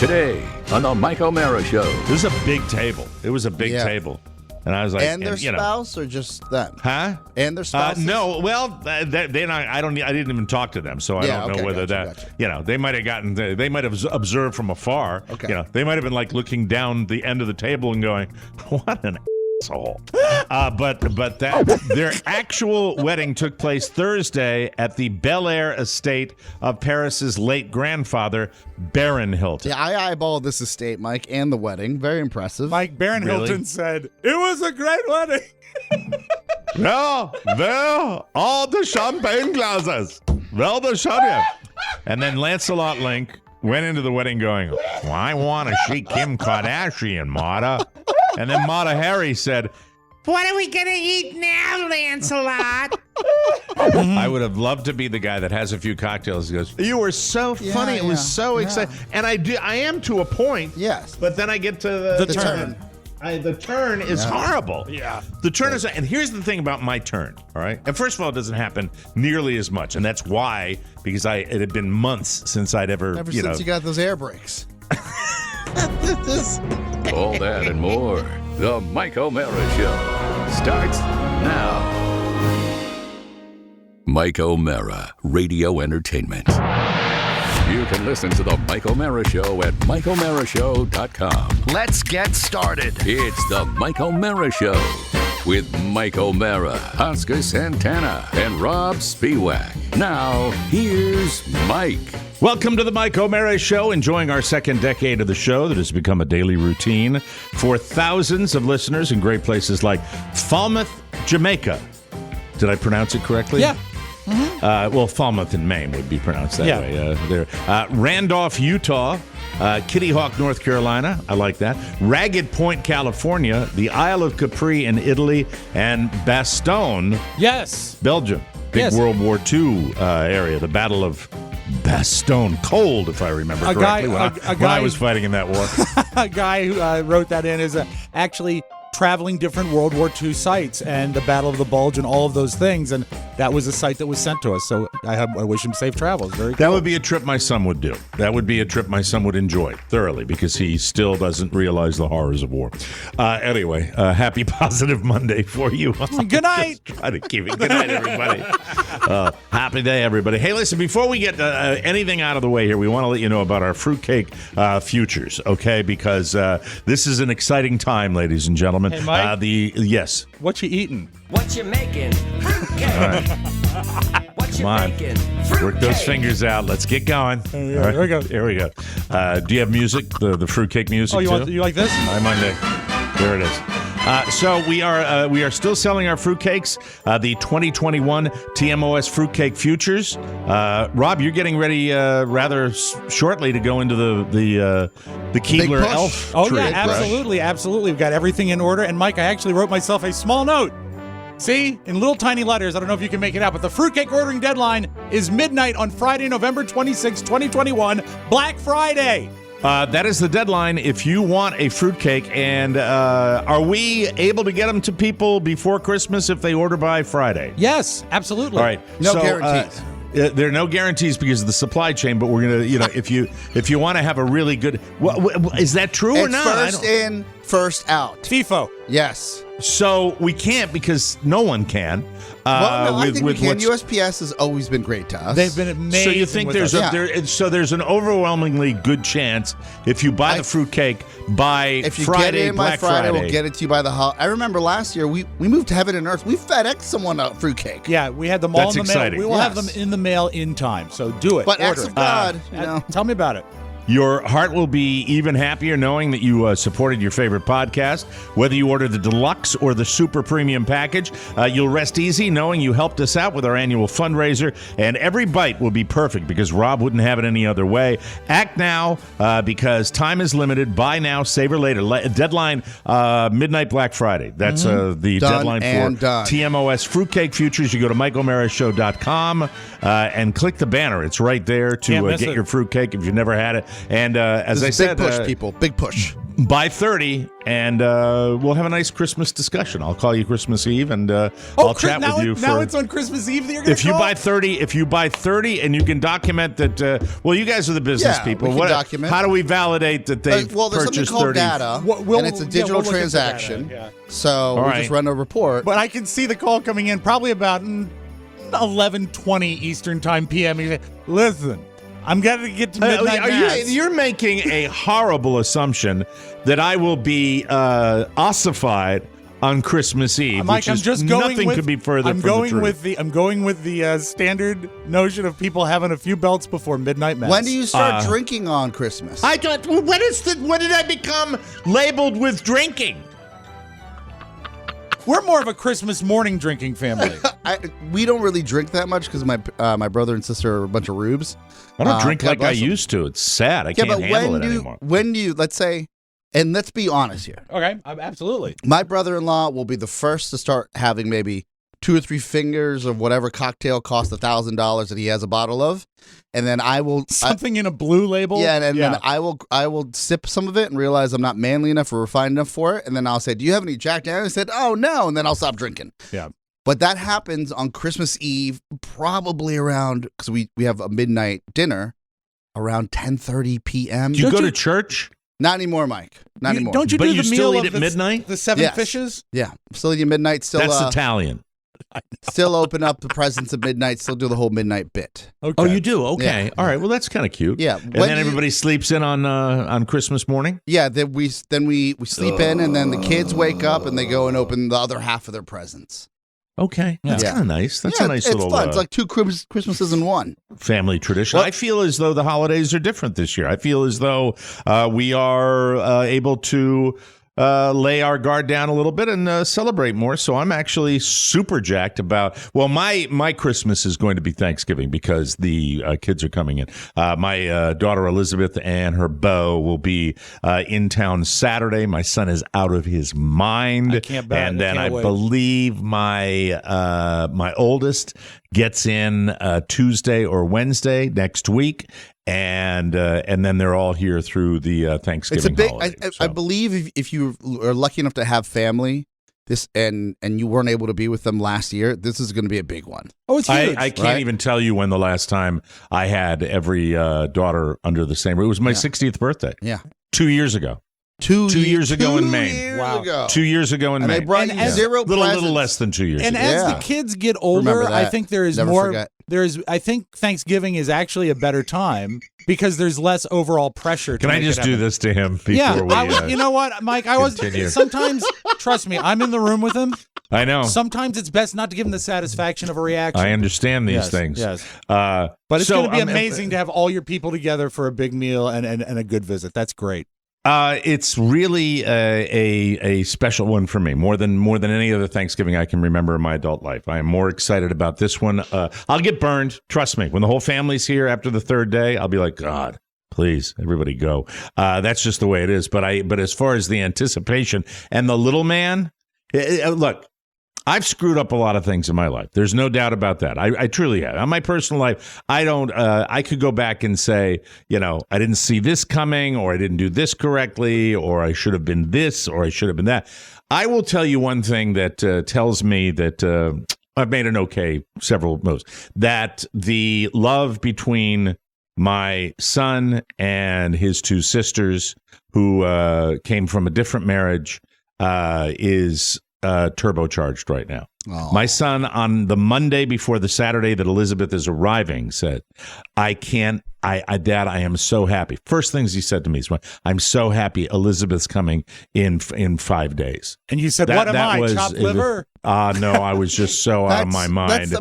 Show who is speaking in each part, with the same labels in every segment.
Speaker 1: Today on the Mike O'Mara Show.
Speaker 2: This is a big table. It was a big table. And I was like,
Speaker 3: and their spouse or just them?
Speaker 2: Huh?
Speaker 3: And their spouse?
Speaker 2: No. Well, I didn't even talk to them, so I don't know whether gotcha. They might have they might have observed from afar.
Speaker 3: Okay.
Speaker 2: They might have been like looking down the end of the table and going, what an asshole. But their actual wedding took place Thursday at the Bel Air estate of Paris's late grandfather, Baron Hilton.
Speaker 3: Yeah, I eyeballed this estate, Mike, and the wedding. Very impressive.
Speaker 4: Mike, Baron Hilton said, it was a great wedding.
Speaker 2: Well, all the champagne glasses. Well, the champagne. And then Lancelot Link went into the wedding going, well, I want to see Kim Kardashian, Mata. And then Mata Hari said, what are we going to eat now, Lancelot? I would have loved to be the guy that has a few cocktails and goes, you were so funny. It was so exciting. And I am to a point.
Speaker 3: Yes.
Speaker 2: But then I get to the turn. The turn is horrible. Yeah. The turn is, and here's the thing about my turn, all right? And first of all, it doesn't happen nearly as much, and that's why, because it had been months since I'd ever
Speaker 3: since you got those air brakes.
Speaker 1: All that and more. The Mike O'Mara Show starts now. Mike O'Mara, Radio Entertainment. You can listen to the Mike O'Mara Show at MikeO'MaraShow.com. Let's get started. It's the Mike O'Mara Show with Mike O'Mara, Oscar Santana, and Rob Spiewak. Now, here's Mike.
Speaker 2: Welcome to the Mike O'Mara Show, enjoying our second decade of the show that has become a daily routine for thousands of listeners in great places like Falmouth, Jamaica. Did I pronounce it correctly?
Speaker 4: Yeah.
Speaker 2: Well, Falmouth in Maine would be pronounced that way. Randolph, Utah, Kitty Hawk, North Carolina. I like that. Ragged Point, California, the Isle of Capri in Italy, and Bastogne, Belgium. Big World War II area, the Battle of Bastogne. Cold, if I remember correctly, when I was fighting in that war.
Speaker 4: A guy who wrote that in is actually traveling different World War II sites and the Battle of the Bulge and all of those things, and that was a site that was sent to us. So I wish him safe travels. Very cool.
Speaker 2: That would be a trip my son would do. That would be a trip my son would enjoy thoroughly because he still doesn't realize the horrors of war. Anyway, happy positive Monday for you.
Speaker 4: Good night.
Speaker 2: Try to keep it. Good night, everybody. Happy day, everybody. Hey, listen, before we get anything out of the way here, we want to let you know about our fruitcake futures, okay? Because this is an exciting time, ladies and gentlemen.
Speaker 4: Hey, Mike?
Speaker 2: Yes.
Speaker 4: What you eating?
Speaker 5: What you making? Fruitcake.
Speaker 2: All right.
Speaker 5: What you
Speaker 2: Come on.
Speaker 5: making?
Speaker 2: Work those fingers out. Let's get going.
Speaker 4: Here we go.
Speaker 2: Here we go. Do you have music? The fruitcake music, too?
Speaker 4: You like this?
Speaker 2: Hi, Monday. There it is. So we are still selling our fruitcakes, the 2021 TMOS fruitcake futures. Rob, you're getting ready rather shortly to go into the Keebler Elf.
Speaker 4: Oh
Speaker 2: tree,
Speaker 4: yeah, absolutely. We've got everything in order. And Mike, I actually wrote myself a small note. See, in little tiny letters. I don't know if you can make it out, but the fruitcake ordering deadline is midnight on Friday, November 26, 2021, Black Friday.
Speaker 2: That is the deadline if you want a fruitcake. And are we able to get them to people before Christmas if they order by Friday?
Speaker 4: Yes, absolutely.
Speaker 2: All right.
Speaker 3: No guarantees.
Speaker 2: There are no guarantees because of the supply chain, but we're gonna, if you want to have a really good, is that true or not?
Speaker 3: First in, first out.
Speaker 4: FIFO.
Speaker 3: Yes.
Speaker 2: So we can't because no one can.
Speaker 3: I think we can. USPS has always been great to us.
Speaker 4: They've been amazing.
Speaker 2: So you think there's there's an overwhelmingly good chance if you buy the fruitcake by
Speaker 3: if you
Speaker 2: Friday,
Speaker 3: get it in
Speaker 2: Black
Speaker 3: by Friday,
Speaker 2: Friday,
Speaker 3: we'll get it to you by the I remember last year we moved to heaven and earth. We FedEx someone a fruitcake.
Speaker 4: Yeah, we had them all
Speaker 2: That's
Speaker 4: in the mail.
Speaker 2: exciting.
Speaker 4: We will have them in the mail in time. So do it.
Speaker 3: But
Speaker 4: order.
Speaker 3: acts of God,
Speaker 4: Tell me about it.
Speaker 2: Your heart will be even happier knowing that you supported your favorite podcast. Whether you order the deluxe or the super premium package, you'll rest easy knowing you helped us out with our annual fundraiser. And every bite will be perfect because Rob wouldn't have it any other way. Act now because time is limited. Buy now, savor later. Deadline midnight Black Friday. That's the deadline for TMOS Fruitcake Futures. You go to MikeO'MaraShow.com and click the banner. It's right there to get your fruitcake if you've never had it. And as I said,
Speaker 3: big push, people, big push.
Speaker 2: By 30, and we'll have a nice Christmas discussion. I'll call you Christmas Eve, and I'll chat with you.
Speaker 4: Now it's on Christmas Eve that you're going to
Speaker 2: you buy 30, if you buy 30, and you can document that. Well, you guys are the business people.
Speaker 3: We can document.
Speaker 2: How do we validate that they
Speaker 3: well, there's something
Speaker 2: purchased
Speaker 3: called
Speaker 2: 30?
Speaker 3: data, and it's a digital transaction. So we'll just run a report.
Speaker 4: But I can see the call coming in probably about 11:20 Eastern Time PM. You say, listen, I'm going to get to midnight mass.
Speaker 2: You're making a horrible assumption that I will be ossified on Christmas Eve,
Speaker 4: Mike,
Speaker 2: which is nothing could be further from the truth.
Speaker 4: I'm going with the standard notion of people having a few belts before midnight mass.
Speaker 3: When do you start drinking on Christmas?
Speaker 2: I don't. When did I become labeled with drinking?
Speaker 4: We're more of a Christmas morning drinking family.
Speaker 3: We don't really drink that much because my brother and sister are a bunch of rubes.
Speaker 2: I don't drink like I used to. It's sad. I can't handle it anymore.
Speaker 3: When do you, let's say, and let's be honest here.
Speaker 4: Okay, absolutely.
Speaker 3: My brother-in-law will be the first to start having maybe 2 or 3 fingers of whatever cocktail costs $1,000 that he has a bottle of, and then I will
Speaker 4: something in a blue label.
Speaker 3: Yeah, and then I will sip some of it and realize I'm not manly enough or refined enough for it, and then I'll say, "Do you have any Jack Daniels?" I said, "Oh no," and then I'll stop drinking.
Speaker 4: Yeah.
Speaker 3: But that happens on Christmas Eve, probably around, because we have a midnight dinner around 10:30 p.m.
Speaker 2: Do you go to church?
Speaker 3: Not anymore, Mike. Not anymore.
Speaker 4: Don't you
Speaker 2: but
Speaker 4: do
Speaker 2: you
Speaker 4: the
Speaker 2: still
Speaker 4: meal
Speaker 2: eat
Speaker 4: of
Speaker 2: at midnight?
Speaker 4: The 7 fishes?
Speaker 3: Yeah. Still eat at midnight. Still,
Speaker 2: that's Italian.
Speaker 3: Still open up the presents at midnight. Still do the whole midnight bit.
Speaker 2: Okay. Oh, you do? Okay.
Speaker 3: Yeah.
Speaker 2: All right. Well, that's kind of cute.
Speaker 3: Yeah.
Speaker 2: And then everybody sleeps in on Christmas morning?
Speaker 3: Yeah. Then we sleep in, and then the kids wake up and they go and open the other half of their presents.
Speaker 2: Okay. That's kind of nice. That's a nice little...
Speaker 3: It's fun. It's like 2 Christmases in one.
Speaker 2: Family tradition. I feel as though the holidays are different this year. I feel as though we are able to lay our guard down a little bit and celebrate more. So I'm actually super jacked about... Well, my Christmas is going to be Thanksgiving because the kids are coming in. My daughter Elizabeth and her beau will be in town Saturday. My son is out of his mind.
Speaker 4: I can't bet.
Speaker 2: And then I believe my my oldest gets in Tuesday or Wednesday next week. And then they're all here through the Thanksgiving holiday.
Speaker 3: I believe if you are lucky enough to have family, this and you weren't able to be with them last year, this is going to be a big one.
Speaker 4: Oh, it's huge.
Speaker 2: I can't even tell you when the last time I had every daughter under the same roof. It was my 60th birthday.
Speaker 3: Yeah.
Speaker 2: 2 years ago.
Speaker 3: 2
Speaker 2: years ago in Maine.
Speaker 3: Wow.
Speaker 2: 2 years ago in Maine.
Speaker 3: They brought you zero
Speaker 2: little less than 2 years
Speaker 4: and
Speaker 2: ago.
Speaker 4: as the kids get older, I think there is more.
Speaker 3: Forget.
Speaker 4: I think Thanksgiving is actually a better time because there's less overall pressure.
Speaker 2: Can I just do this to him before we?
Speaker 4: You know what, Mike? Sometimes, trust me, I'm in the room with him.
Speaker 2: I know.
Speaker 4: Sometimes it's best not to give him the satisfaction of a reaction.
Speaker 2: I understand these things.
Speaker 4: Yes. But it's going to be amazing to have all your people together for a big meal and a good visit. That's great.
Speaker 2: It's really a special one for me, more than any other Thanksgiving I can remember in my adult life. I am more excited about this one. I'll get burned, trust me. When the whole family's here after the third day, I'll be like, God, please, everybody go. That's just the way it is. But as far as the anticipation and the little man, look. I've screwed up a lot of things in my life. There's no doubt about that. I truly have. On my personal life, I don't. I could go back and say, I didn't see this coming, or I didn't do this correctly, or I should have been this, or I should have been that. I will tell you one thing that tells me that I've made an okay several moves. That the love between my son and his 2 sisters, who came from a different marriage, is turbocharged right now. Oh. My son, on the Monday before the Saturday that Elizabeth is arriving, said, Dad, I am so happy. First things he said to me is, I'm so happy Elizabeth's coming in 5 days.
Speaker 4: And you said, what am I, chopped liver?
Speaker 2: No, I was just so out of my mind.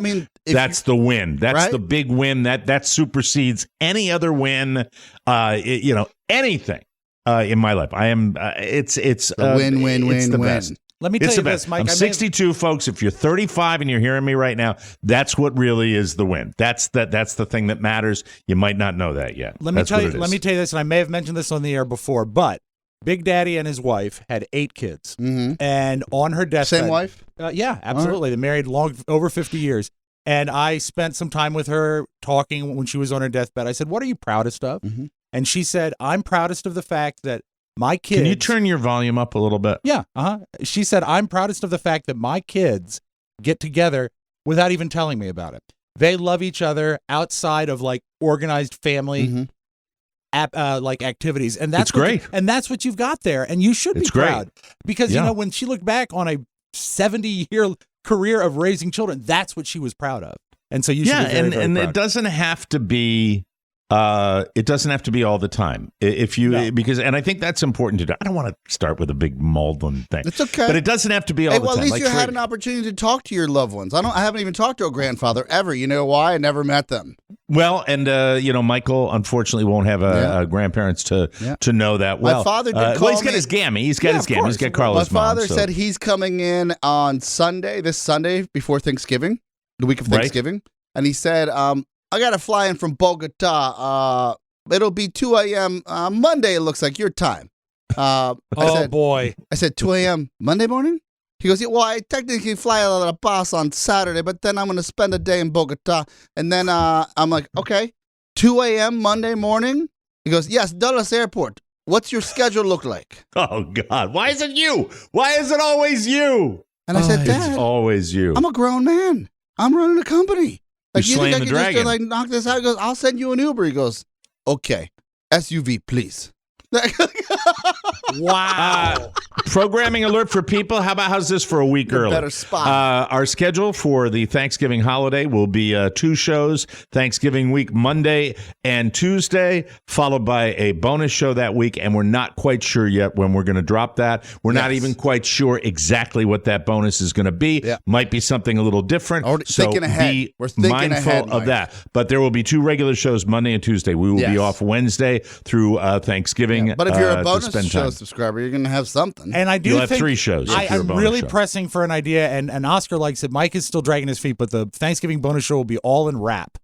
Speaker 2: That's the win. That's the big win. That supersedes any other win, anything in my life. I am, it's the
Speaker 3: win,
Speaker 2: it's the best.
Speaker 4: Let me tell you this, Mike.
Speaker 2: I'm 62, folks. If you're 35 and you're hearing me right now, that's what really is the win. That's the thing that matters. You might not know that yet.
Speaker 4: Let me tell you this, and I may have mentioned this on the air before, but Big Daddy and his wife had 8 kids. Mm-hmm. And on her deathbed.
Speaker 3: Same wife?
Speaker 4: Yeah, absolutely. Right. They married over 50 years. And I spent some time with her talking when she was on her deathbed. I said, what are you proudest of? Mm-hmm. And she said, I'm proudest of the fact that my kids...
Speaker 2: Can you turn your volume up a little bit?
Speaker 4: Yeah. She said, I'm proudest of the fact that my kids get together without even telling me about it. They love each other outside of like organized family like activities. And that's
Speaker 2: great.
Speaker 4: And that's what you've got there. And you should be proud. Because, you know, when she looked back on a 70-year career of raising children, that's what she was proud of. And so you should be very, very proud.
Speaker 2: It doesn't have to be all the time. Because I think that's important to do. I don't want to start with a big maudlin thing.
Speaker 3: It's okay.
Speaker 2: But it doesn't have to be all the time.
Speaker 3: Well, at least you had an opportunity to talk to your loved ones. I haven't even talked to a grandfather ever. You know why? I never met them.
Speaker 2: Well, and Michael unfortunately won't have grandparents to know that well.
Speaker 3: My father did call
Speaker 2: he's got his gammy. He's got his gammy. He's got Carla's
Speaker 3: mom. My father
Speaker 2: mom,
Speaker 3: said he's coming in on this Sunday before Thanksgiving, the week of Thanksgiving. And he said, I got to fly in from Bogota. It'll be 2 a.m. Monday, it looks like, your time.
Speaker 4: Boy.
Speaker 3: I said, 2 a.m. Monday morning? He goes, well, I technically fly out of La Paz on Saturday, but then I'm going to spend a day in Bogota. And then I'm like, okay, 2 a.m. Monday morning? He goes, yes, Dulles Airport. What's your schedule look like?
Speaker 2: Oh, God. Why is it you? Why is it always you?
Speaker 3: And I said, Dad,
Speaker 2: it's always you.
Speaker 3: I'm a grown man. I'm running a company. Like,
Speaker 2: You're slaying the dragon.
Speaker 3: Just, like, knock this out? He goes, I'll send you an Uber. He goes, okay, SUV, please.
Speaker 4: Wow.
Speaker 2: Programming alert for people. How's this for a week early?
Speaker 3: Better spot.
Speaker 2: Our schedule for the Thanksgiving holiday will be 2 shows, Thanksgiving week, Monday and Tuesday, followed by a bonus show that week, and we're not quite sure yet when we're going to drop that. We're not even quite sure exactly what that bonus is going to be.
Speaker 3: Yeah.
Speaker 2: Might be something a little different. So
Speaker 3: thinking ahead.
Speaker 2: be
Speaker 3: We're thinking
Speaker 2: mindful
Speaker 3: ahead,
Speaker 2: of that. But there will be 2 regular shows, Monday and Tuesday. We will be off Wednesday through Thanksgiving.
Speaker 3: But if you're a bonus show
Speaker 2: time.
Speaker 3: subscriber, you're going to have something.
Speaker 4: And I do
Speaker 2: You'll
Speaker 4: think
Speaker 2: have 3 shows.
Speaker 4: I'm really pressing for an idea, and Oscar likes it. Mike is still dragging his feet, but the Thanksgiving bonus show will be all in rap.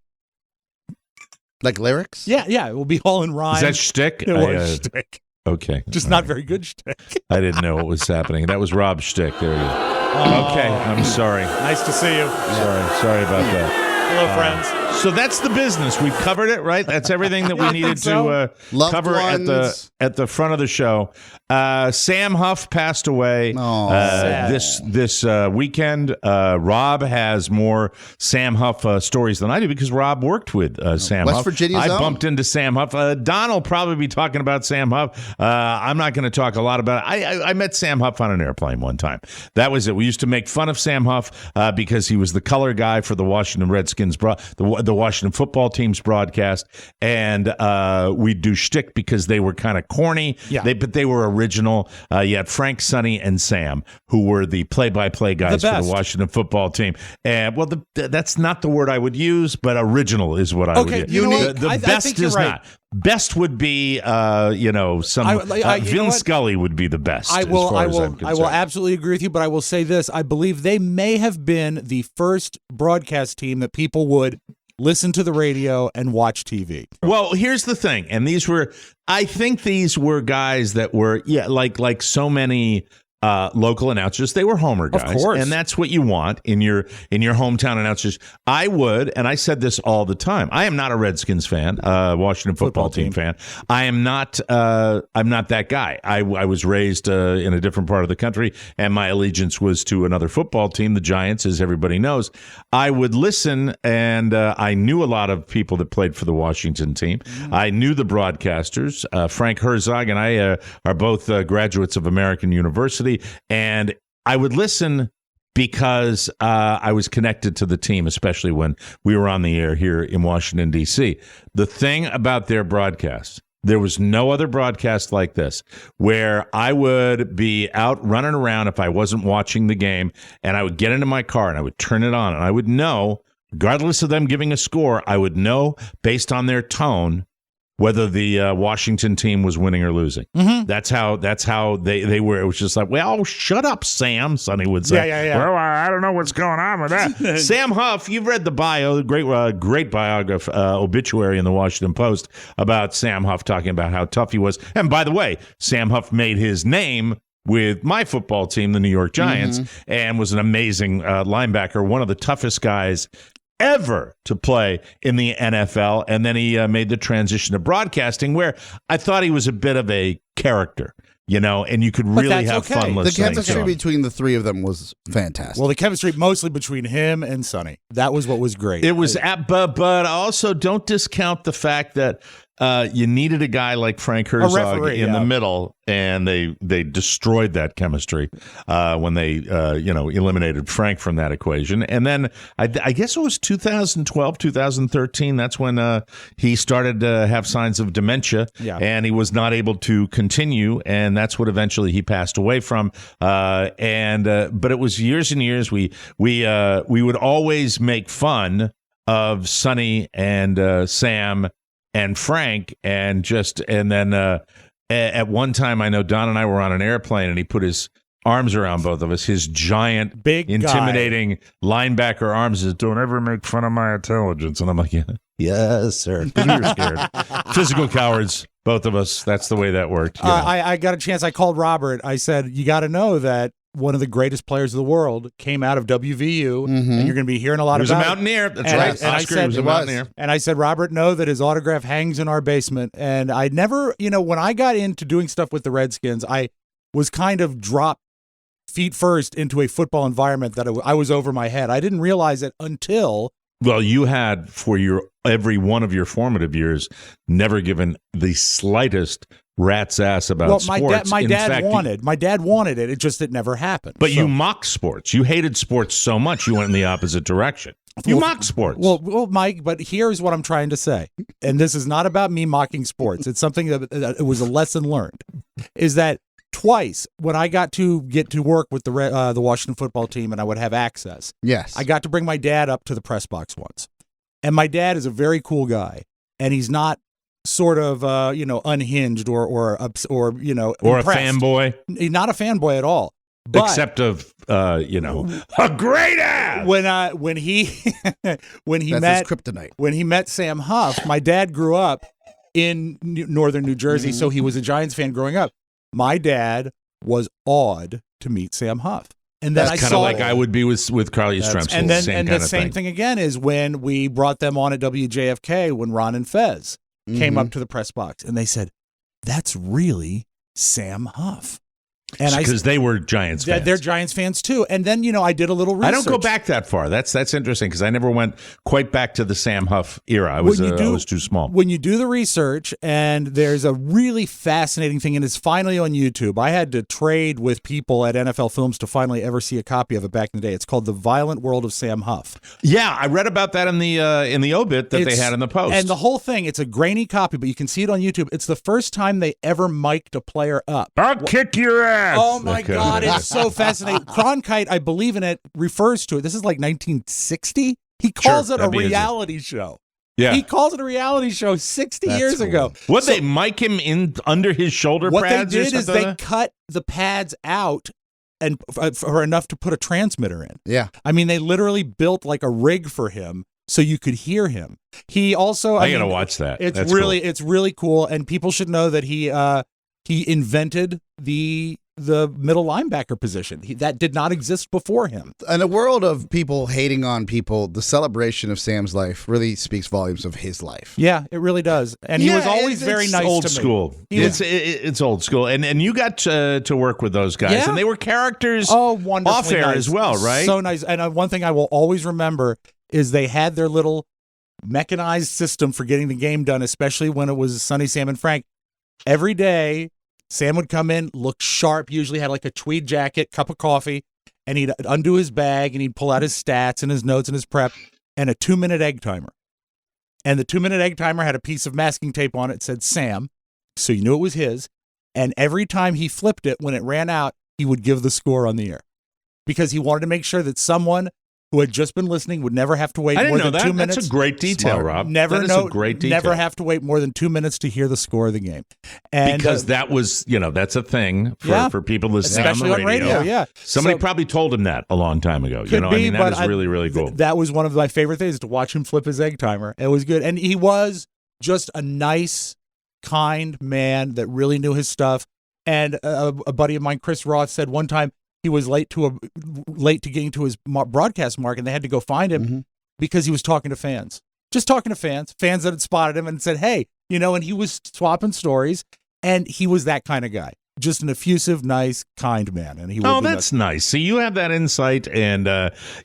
Speaker 3: Like lyrics?
Speaker 4: Yeah, it will be all in rhyme.
Speaker 2: Is that shtick?
Speaker 4: It was shtick.
Speaker 2: Okay.
Speaker 4: Just not very good shtick.
Speaker 2: I didn't know what was happening. That was Rob's shtick. There you go. Okay, I'm sorry.
Speaker 4: Nice to see you.
Speaker 2: Sorry about that.
Speaker 4: Hello, friends.
Speaker 2: So that's the business. We've covered it, right? That's everything that we needed to cover at the front of the show. Sam Huff passed away this weekend. Rob has more Sam Huff stories than I do because Rob worked with Sam Huff.
Speaker 3: West Virginia's
Speaker 2: I
Speaker 3: own.
Speaker 2: bumped into Sam Huff. Don will probably be talking about Sam Huff. I'm not going to talk a lot about it. I met Sam Huff on an airplane one time. That was it. We used to make fun of Sam Huff because he was the color guy for the Washington Redskins, the Washington football team's broadcast, and we'd do shtick because they were kind of corny.
Speaker 4: Yeah.
Speaker 2: But they were original. You had Frank, Sonny, and Sam, who were the play-by-play guys for the Washington football team. And that's not the word I would use, but original is what I would use. The best is not. Best would be, Vin Scully would be the best.
Speaker 4: I will absolutely agree with you, but I will say this. I believe they may have been the first broadcast team that people would listen to the radio and watch TV.
Speaker 2: Well, here's the thing. And I think these were guys that were, like so many local announcers. They were homer guys.
Speaker 4: Of course.
Speaker 2: And that's what you want in your hometown announcers. I would, and I said this all the time, I am not a Redskins fan, Washington football team fan. I'm not that guy. I was raised in a different part of the country, and my allegiance was to another football team, the Giants, as everybody knows. I would listen, and I knew a lot of people that played for the Washington team. I knew the broadcasters. Frank Herzog and I are both graduates of American University. And I would listen because I was connected to the team, especially when we were on the air here in Washington, D.C. The thing about their broadcast, there was no other broadcast like this, where I would be out running around if I wasn't watching the game, and I would get into my car and I would turn it on, and I would know, regardless of them giving a score, I would know based on their tone whether the Washington team was winning or losing. Mm-hmm. That's how they were. It was just like, well, shut up, Sam, Sonny would say.
Speaker 4: Yeah.
Speaker 2: Well, I don't know what's going on with that. Sam Huff, you've read the bio, the great biography, obituary in the Washington Post about Sam Huff, talking about how tough he was. And by the way, Sam Huff made his name with my football team, the New York Giants, and was an amazing linebacker, one of the toughest guys ever to play in the NFL, and then he made the transition to broadcasting, where I thought he was a bit of a character, and you could really have fun
Speaker 3: The
Speaker 2: listening.
Speaker 3: chemistry between the three of them was fantastic.
Speaker 4: Well, the chemistry mostly between him and Sonny. That was what was great.
Speaker 2: It was, but also don't discount the fact that you needed a guy like Frank Herzog in the middle, and they destroyed that chemistry when they eliminated Frank from that equation. And then I guess it was 2012, 2013. That's when he started to have signs of dementia, and he was not able to continue, and that's what eventually he passed away from. But it was years and years. We would always make fun of Sonny and Sam and Frank, and then at one time, I know Don and I were on an airplane, and he put his arms around both of us, his giant,
Speaker 4: big,
Speaker 2: intimidating linebacker arms. Says, "Don't ever make fun of my intelligence." And I'm like, yes, sir, because we were scared. Physical cowards, both of us. That's the way that worked.
Speaker 4: I got a chance. I called Robert. I said, "You got to know that one of the greatest players of the world came out of WVU, and you're going to be hearing a lot about it."
Speaker 2: He was a Mountaineer. That's right.
Speaker 4: Oscar
Speaker 2: was a Mountaineer.
Speaker 4: And I said, Robert, know that his autograph hangs in our basement. And I never, when I got into doing stuff with the Redskins, I was kind of dropped feet first into a football environment that I was over my head. I didn't realize it until...
Speaker 2: Well, you had, for every one of your formative years, never given the slightest rat's ass about sports.
Speaker 4: My dad wanted it. It just it never happened.
Speaker 2: But you mocked sports. You hated sports so much you went in the opposite direction. You mocked sports.
Speaker 4: Well, Mike, but here's what I'm trying to say. And this is not about me mocking sports. It's something that it was a lesson learned. Is that twice when I got to work with the Washington football team and I would have access.
Speaker 3: Yes.
Speaker 4: I got to bring my dad up to the press box once. And my dad is a very cool guy. And he's not sort of unhinged or impressed.
Speaker 2: A fanboy.
Speaker 4: He's not a fanboy at all. But
Speaker 2: except of a great ass.
Speaker 4: When he
Speaker 3: That's
Speaker 4: met
Speaker 3: his kryptonite.
Speaker 4: When he met Sam Huff, my dad grew up in northern New Jersey, so he was a Giants fan growing up. My dad was awed to meet Sam Huff. And then
Speaker 2: that's kind of like I would be with Carly Stremsel.
Speaker 4: And then the same thing again is when we brought them on at WJFK when Ron and Fez came up to the press box and they said, "That's really Sam Huff." And
Speaker 2: because they were Giants fans.
Speaker 4: They're Giants fans too. And then, I did a little research.
Speaker 2: I don't go back that far. That's interesting because I never went quite back to the Sam Huff era. I was too small.
Speaker 4: When you do the research, and there's a really fascinating thing, and it's finally on YouTube. I had to trade with people at NFL Films to finally ever see a copy of it back in the day. It's called The Violent World of Sam Huff.
Speaker 2: Yeah, I read about that in the obit that they had in the Post.
Speaker 4: And the whole thing, it's a grainy copy, but you can see it on YouTube. It's the first time they ever mic'd a player up.
Speaker 2: I'll kick your ass.
Speaker 4: Oh, my God, it's so fascinating. Cronkite, I believe in it, refers to it. This is like 1960. He calls it a reality show.
Speaker 2: Yeah.
Speaker 4: He calls it a reality show 60 years ago.
Speaker 2: Would they mic him in under his shoulder pads?
Speaker 4: What they did is they cut the pads out and for enough to put a transmitter in.
Speaker 3: Yeah.
Speaker 4: I mean, they literally built like a rig for him so you could hear him. He also...
Speaker 2: I got to watch that.
Speaker 4: It's really cool, and people should know that he invented the middle linebacker position. That did not exist before him.
Speaker 3: In a world of people hating on people, the celebration of Sam's life really speaks volumes of his life.
Speaker 4: Yeah, it really does. And he was always very nice
Speaker 2: old
Speaker 4: to
Speaker 2: school.
Speaker 4: me.
Speaker 2: It's old school. And you got to work with those guys, and they were characters off air as well, right?
Speaker 4: So nice. And one thing I will always remember is they had their little mechanized system for getting the game done, especially when it was Sonny, Sam, and Frank. Every day, Sam would come in, look sharp, usually had like a tweed jacket, cup of coffee, and he'd undo his bag and he'd pull out his stats and his notes and his prep and a 2-minute egg timer. And the 2-minute egg timer had a piece of masking tape on it that said Sam, so you knew it was his. And every time he flipped it, when it ran out, he would give the score on the air because he wanted to make sure that someone who had just been listening would never have to wait more than 2 minutes.
Speaker 2: That's a great detail, Rob.
Speaker 4: Never
Speaker 2: a great detail.
Speaker 4: Never have to wait more than 2 minutes to hear the score of the game. And
Speaker 2: because that was, that's a thing for people listening
Speaker 4: especially
Speaker 2: on the radio.
Speaker 4: Yeah.
Speaker 2: Somebody probably told him that a long time ago. That is really, really cool.
Speaker 4: That was one of my favorite things, to watch him flip his egg timer. It was good. And he was just a nice, kind man that really knew his stuff. And a buddy of mine, Chris Roth, said one time, he was late to getting to his broadcast mark, and they had to go find him. because he was talking to fans. Just talking to fans that had spotted him and said, hey, and he was swapping stories, and he was that kind of guy. Just an effusive, nice, kind man. And he.
Speaker 2: Oh, that's nice. So you have that insight, and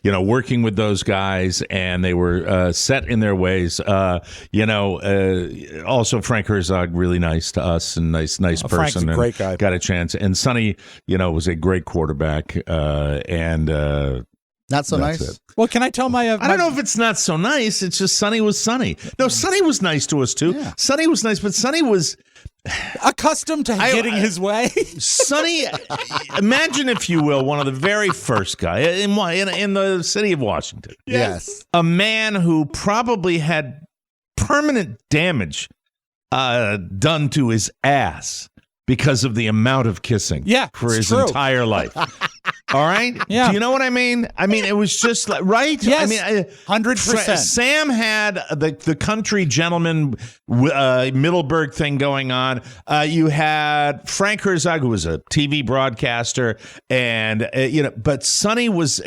Speaker 2: working with those guys, and they were set in their ways. Also Frank Herzog, really nice to us, and nice person.
Speaker 4: Frank's a great guy.
Speaker 2: Got a chance, and Sonny, was a great quarterback, and.
Speaker 3: Not so nice.
Speaker 2: It.
Speaker 4: Well, can I tell my?
Speaker 2: I don't know if it's not so nice. It's just Sonny was Sonny. No, Sonny was nice to us too. Yeah. Sonny was nice, but Sonny was
Speaker 4: accustomed to getting his way.
Speaker 2: Sonny, imagine if you will, one of the very first guys in the city of Washington.
Speaker 3: Yes,
Speaker 2: a man who probably had permanent damage done to his ass because of the amount of kissing. For his entire life. All right?
Speaker 4: Yeah.
Speaker 2: Do you know what I mean? I mean, it was just like, right?
Speaker 4: Yes.
Speaker 2: I mean,
Speaker 4: 100%.
Speaker 2: Sam had the country gentleman Middleburg thing going on. You had Frank Herzog, who was a TV broadcaster, and but Sonny was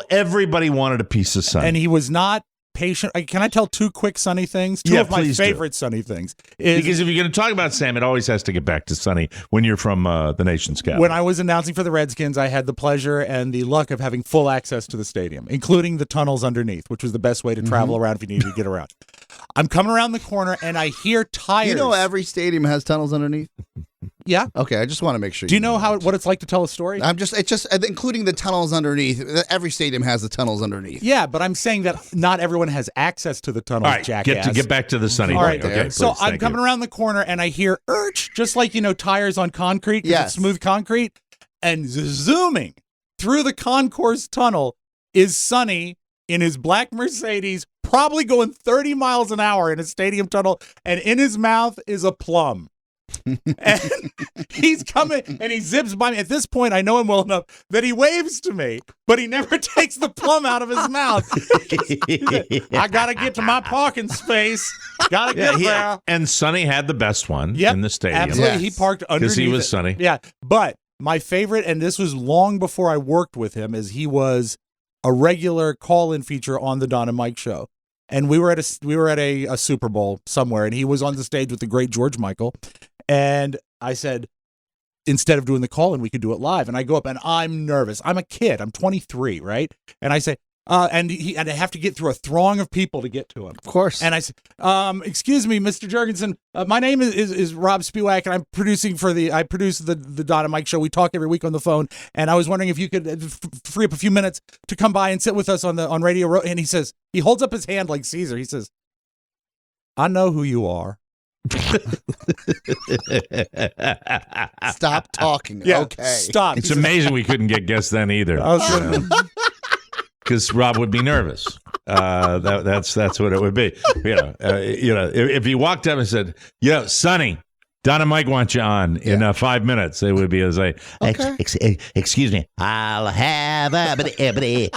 Speaker 2: everybody wanted a piece of Sonny,
Speaker 4: and he was not patient. Can I tell two quick Sonny things? Two of my favorite Sonny things.
Speaker 2: Because if you're going to talk about Sam, it always has to get back to Sonny when you're from the nation's capital.
Speaker 4: When I was announcing for the Redskins, I had the pleasure and the luck of having full access to the stadium, including the tunnels underneath, which was the best way to travel around if you needed to get around. I'm coming around the corner and I hear tires.
Speaker 3: Every stadium has tunnels underneath?
Speaker 4: Yeah.
Speaker 3: Okay, I just want to make sure.
Speaker 4: Do you know what it's like to tell a story?
Speaker 3: It's just including the tunnels underneath. Every stadium has the tunnels underneath.
Speaker 4: Yeah, but I'm saying that not everyone has access to the tunnels.
Speaker 2: All right,
Speaker 4: jackass.
Speaker 2: get back to the Sonny.
Speaker 4: All right,
Speaker 2: okay.
Speaker 4: So
Speaker 2: Please,
Speaker 4: I'm coming around the corner and I hear just like tires on concrete.
Speaker 3: Yes,
Speaker 4: smooth concrete, and zooming through the concourse tunnel is Sonny in his black Mercedes, probably going 30 miles an hour in a stadium tunnel, and in his mouth is a plum. And he's coming and he zips by me. At this point, I know him well enough that he waves to me, but he never takes the plum out of his mouth. I gotta get to my parking space. Gotta get there.
Speaker 2: And Sonny had the best one in the stadium.
Speaker 4: Absolutely.
Speaker 3: Yes.
Speaker 4: He parked underneath.
Speaker 2: Because he was Sonny.
Speaker 4: Yeah. But my favorite, and this was long before I worked with him, is he was a regular call-in feature on the Don and Mike show. And we were at a Super Bowl somewhere, and he was on the stage with the great George Michael. And I said, instead of doing the call-in, we could do it live. And I go up, and I'm nervous. I'm a kid. I'm 23, right? And I say, and I have to get through a throng of people to get to him.
Speaker 3: Of course.
Speaker 4: And I said, excuse me, Mr. Jurgensen, my name is Rob Spiewak, and I produce the Don and Mike show. We talk every week on the phone, and I was wondering if you could free up a few minutes to come by and sit with us on Radio Row. And he holds up his hand like Caesar. He says, I know who you are.
Speaker 3: Stop talking.
Speaker 4: Yeah,
Speaker 3: okay.
Speaker 4: Stop.
Speaker 2: It's amazing we couldn't get guests then either. Because Rob would be nervous. That's what it would be. If he walked up and said, Sonny, Don and Mike want you on in 5 minutes, it would be like, excuse me, I'll have Mr.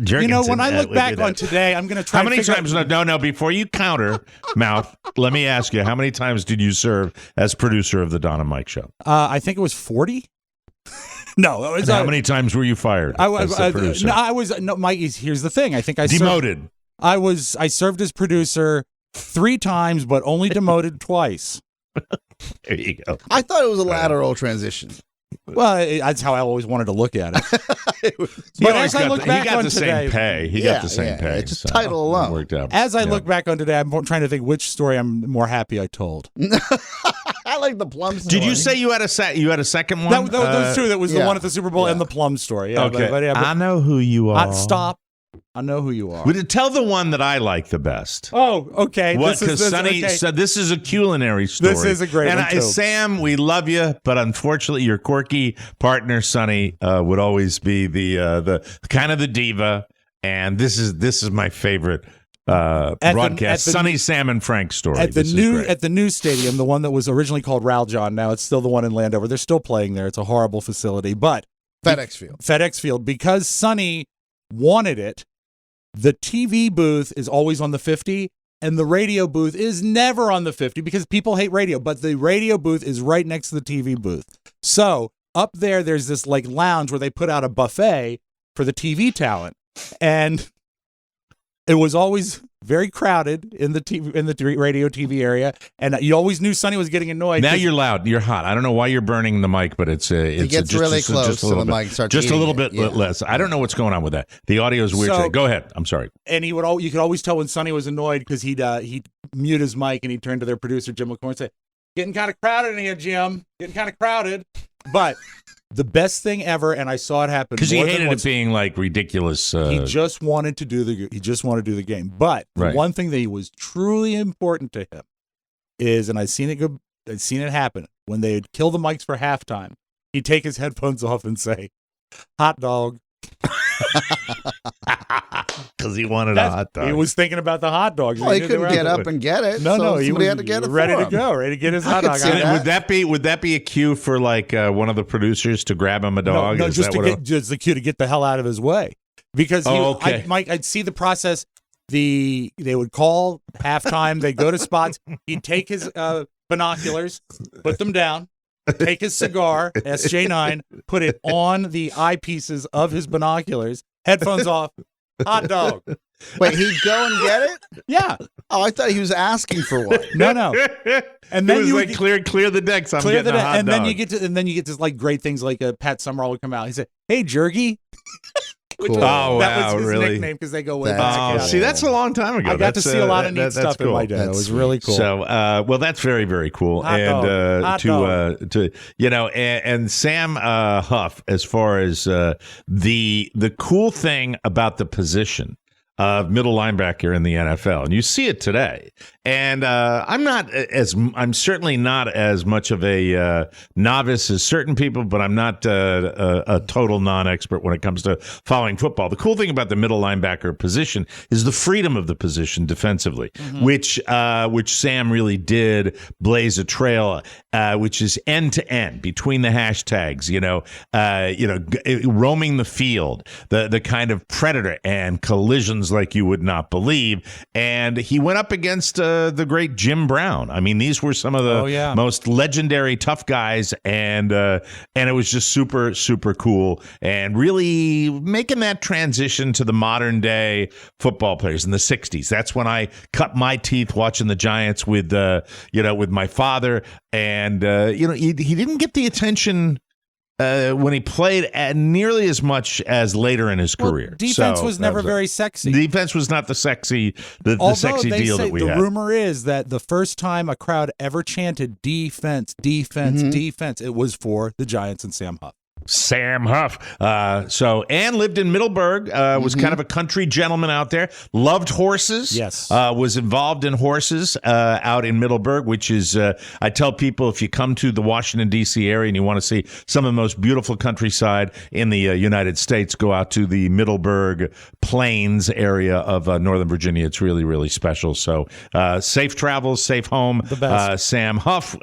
Speaker 2: Jurgensen.
Speaker 4: When I look back on today, I'm going to try.
Speaker 2: How many times? No. Before you counter, Mouth, let me ask you: how many times did you serve as producer of the Don and Mike show?
Speaker 4: I think it was 40. No, it was.
Speaker 2: How many times were you fired?
Speaker 4: I was.
Speaker 2: as the producer?
Speaker 4: Mike. Here's the thing. I think I
Speaker 2: demoted.
Speaker 4: I served as producer 3 times, but only demoted twice.
Speaker 2: There you go.
Speaker 3: I thought it was a lateral transition.
Speaker 4: Well, that's how I always wanted to look at it.
Speaker 2: But as I look back on today, he got the same pay.
Speaker 3: It's just title alone.
Speaker 2: Worked out.
Speaker 4: As I look back on today, I'm trying to think which story I'm more happy I told.
Speaker 3: I like the plum story.
Speaker 2: Did you say you had a second one?
Speaker 4: Those two. That was the one at the Super Bowl and the plum story. Yeah,
Speaker 2: okay.
Speaker 4: But
Speaker 2: I know who you are.
Speaker 4: Stop. I know who you are.
Speaker 2: Would you tell the one that I like the best?
Speaker 4: Oh, okay.
Speaker 2: Because Sonny said this is a culinary story.
Speaker 4: This is a great one, too.
Speaker 2: Sam, we love you, but unfortunately, your quirky partner Sonny would always be the kind of the diva, and this is my favorite broadcast. Sonny, Sam, and Frank story.
Speaker 4: At the new stadium, the one that was originally called Ral John. Now it's still the one in Landover. They're still playing there. It's a horrible facility, but FedEx Field, because Sonny wanted it. The TV booth is always on the 50, and the radio booth is never on the 50 because people hate radio, but the radio booth is right next to the TV booth. So up there's this like lounge where they put out a buffet, for the TV talent, and it was always very crowded in the radio TV area, and you always knew Sonny was getting annoyed.
Speaker 2: Now you're loud, you're hot. I don't know why you're burning the mic, but it's
Speaker 3: it gets
Speaker 2: just,
Speaker 3: really
Speaker 2: just,
Speaker 3: close
Speaker 2: just a little
Speaker 3: to the
Speaker 2: bit,
Speaker 3: mic. Starts
Speaker 2: just a little
Speaker 3: eating
Speaker 2: bit
Speaker 3: it.
Speaker 2: less. I don't know what's going on with that. The audio is weird
Speaker 4: So-
Speaker 2: today. Go ahead. I'm sorry.
Speaker 4: And you could always tell when Sonny was annoyed because he'd mute his mic and he'd turn to their producer Jim McCorn and say, "Getting kind of crowded in here, Jim. Getting kind of crowded." But the best thing ever, and I saw it happen
Speaker 2: Because he
Speaker 4: more than
Speaker 2: hated it
Speaker 4: once.
Speaker 2: being like ridiculous.
Speaker 4: He just wanted to do the game. But the
Speaker 2: Right.
Speaker 4: one thing that was truly important to him is, and I'd seen it happen when they'd kill the mics for halftime. He'd take his headphones off and say, "Hot dog."
Speaker 2: Because he wanted a hot dog.
Speaker 4: He was thinking about the hot dogs.
Speaker 3: Well, he couldn't get up and get it.
Speaker 4: No,
Speaker 3: so
Speaker 4: he
Speaker 3: somebody
Speaker 4: was
Speaker 3: had to get it
Speaker 4: ready
Speaker 3: for
Speaker 4: to
Speaker 3: him.
Speaker 4: go, ready to get his
Speaker 3: I
Speaker 4: hot
Speaker 3: could
Speaker 4: dog.
Speaker 3: see that.
Speaker 2: Would that be a cue for like one of the producers to grab him a dog?
Speaker 4: No,
Speaker 2: Is
Speaker 4: just
Speaker 2: that
Speaker 4: to
Speaker 2: what
Speaker 4: get just the cue to get the hell out of his way, because
Speaker 2: okay.
Speaker 4: I'd see the process. They would call halftime. They'd go to spots. He'd take his binoculars, put them down, take his cigar, SJ9, put it on the eyepieces of his binoculars, headphones off, hot dog.
Speaker 3: Wait, he'd go and get it?
Speaker 4: Yeah.
Speaker 3: Oh, I thought he was asking for one.
Speaker 4: No. And then
Speaker 2: it was
Speaker 4: you
Speaker 2: like
Speaker 4: would
Speaker 2: clear the decks. I'm
Speaker 4: clear
Speaker 2: getting
Speaker 4: the
Speaker 2: a hot
Speaker 4: and
Speaker 2: dog.
Speaker 4: then you get to like great things like Pat Summerall would come out. He said, "Hey, Jergy."
Speaker 3: Cool.
Speaker 2: Oh,
Speaker 4: That
Speaker 2: wow,
Speaker 4: was his
Speaker 2: really?
Speaker 4: nickname because they go way
Speaker 3: That's
Speaker 4: back.
Speaker 2: Oh,
Speaker 3: cool.
Speaker 2: see, that's a long time ago.
Speaker 4: I got to see a lot of neat
Speaker 2: that's
Speaker 4: stuff in
Speaker 2: cool.
Speaker 4: my day. It
Speaker 3: That's
Speaker 4: was really cool.
Speaker 2: So, well, that's very, very cool.
Speaker 4: Hot
Speaker 2: and
Speaker 4: dog. Hot
Speaker 2: to and Sam Huff, as far as the cool thing about the position of middle linebacker in the NFL, and you see it today. And I'm certainly not as much of a novice as certain people, but I'm not a total non-expert when it comes to following football. The cool thing about the middle linebacker position is the freedom of the position defensively, which Sam really did blaze a trail, which is end to end between the hashtags. Roaming the field, the kind of predator and collisions like you would not believe. And he went up against the great Jim Brown. I mean, these were some of the most legendary tough guys, and it was just super, super cool, and really making that transition to the modern day football players in the 60s. That's when I cut my teeth watching the Giants with my father, and he didn't get the attention when he played nearly as much as later in his career.
Speaker 4: Defense
Speaker 2: So
Speaker 4: was
Speaker 2: that
Speaker 4: never
Speaker 2: it.
Speaker 4: very sexy.
Speaker 2: Defense was not the sexy
Speaker 4: Although they
Speaker 2: deal
Speaker 4: say
Speaker 2: that we
Speaker 4: the
Speaker 2: had.
Speaker 4: rumor is that the first time a crowd ever chanted defense, defense, it was for the Giants and Sam Huff.
Speaker 2: Sam Huff. And lived in Middleburg, was kind of a country gentleman out there, loved horses.
Speaker 4: Yes.
Speaker 2: Was involved in horses out in Middleburg, which is, I tell people, if you come to the Washington, D.C. area and you want to see some of the most beautiful countryside in the United States, go out to the Middleburg Plains area of Northern Virginia. It's really, really special. So safe travels, safe home.
Speaker 4: The best.
Speaker 2: Sam Huff,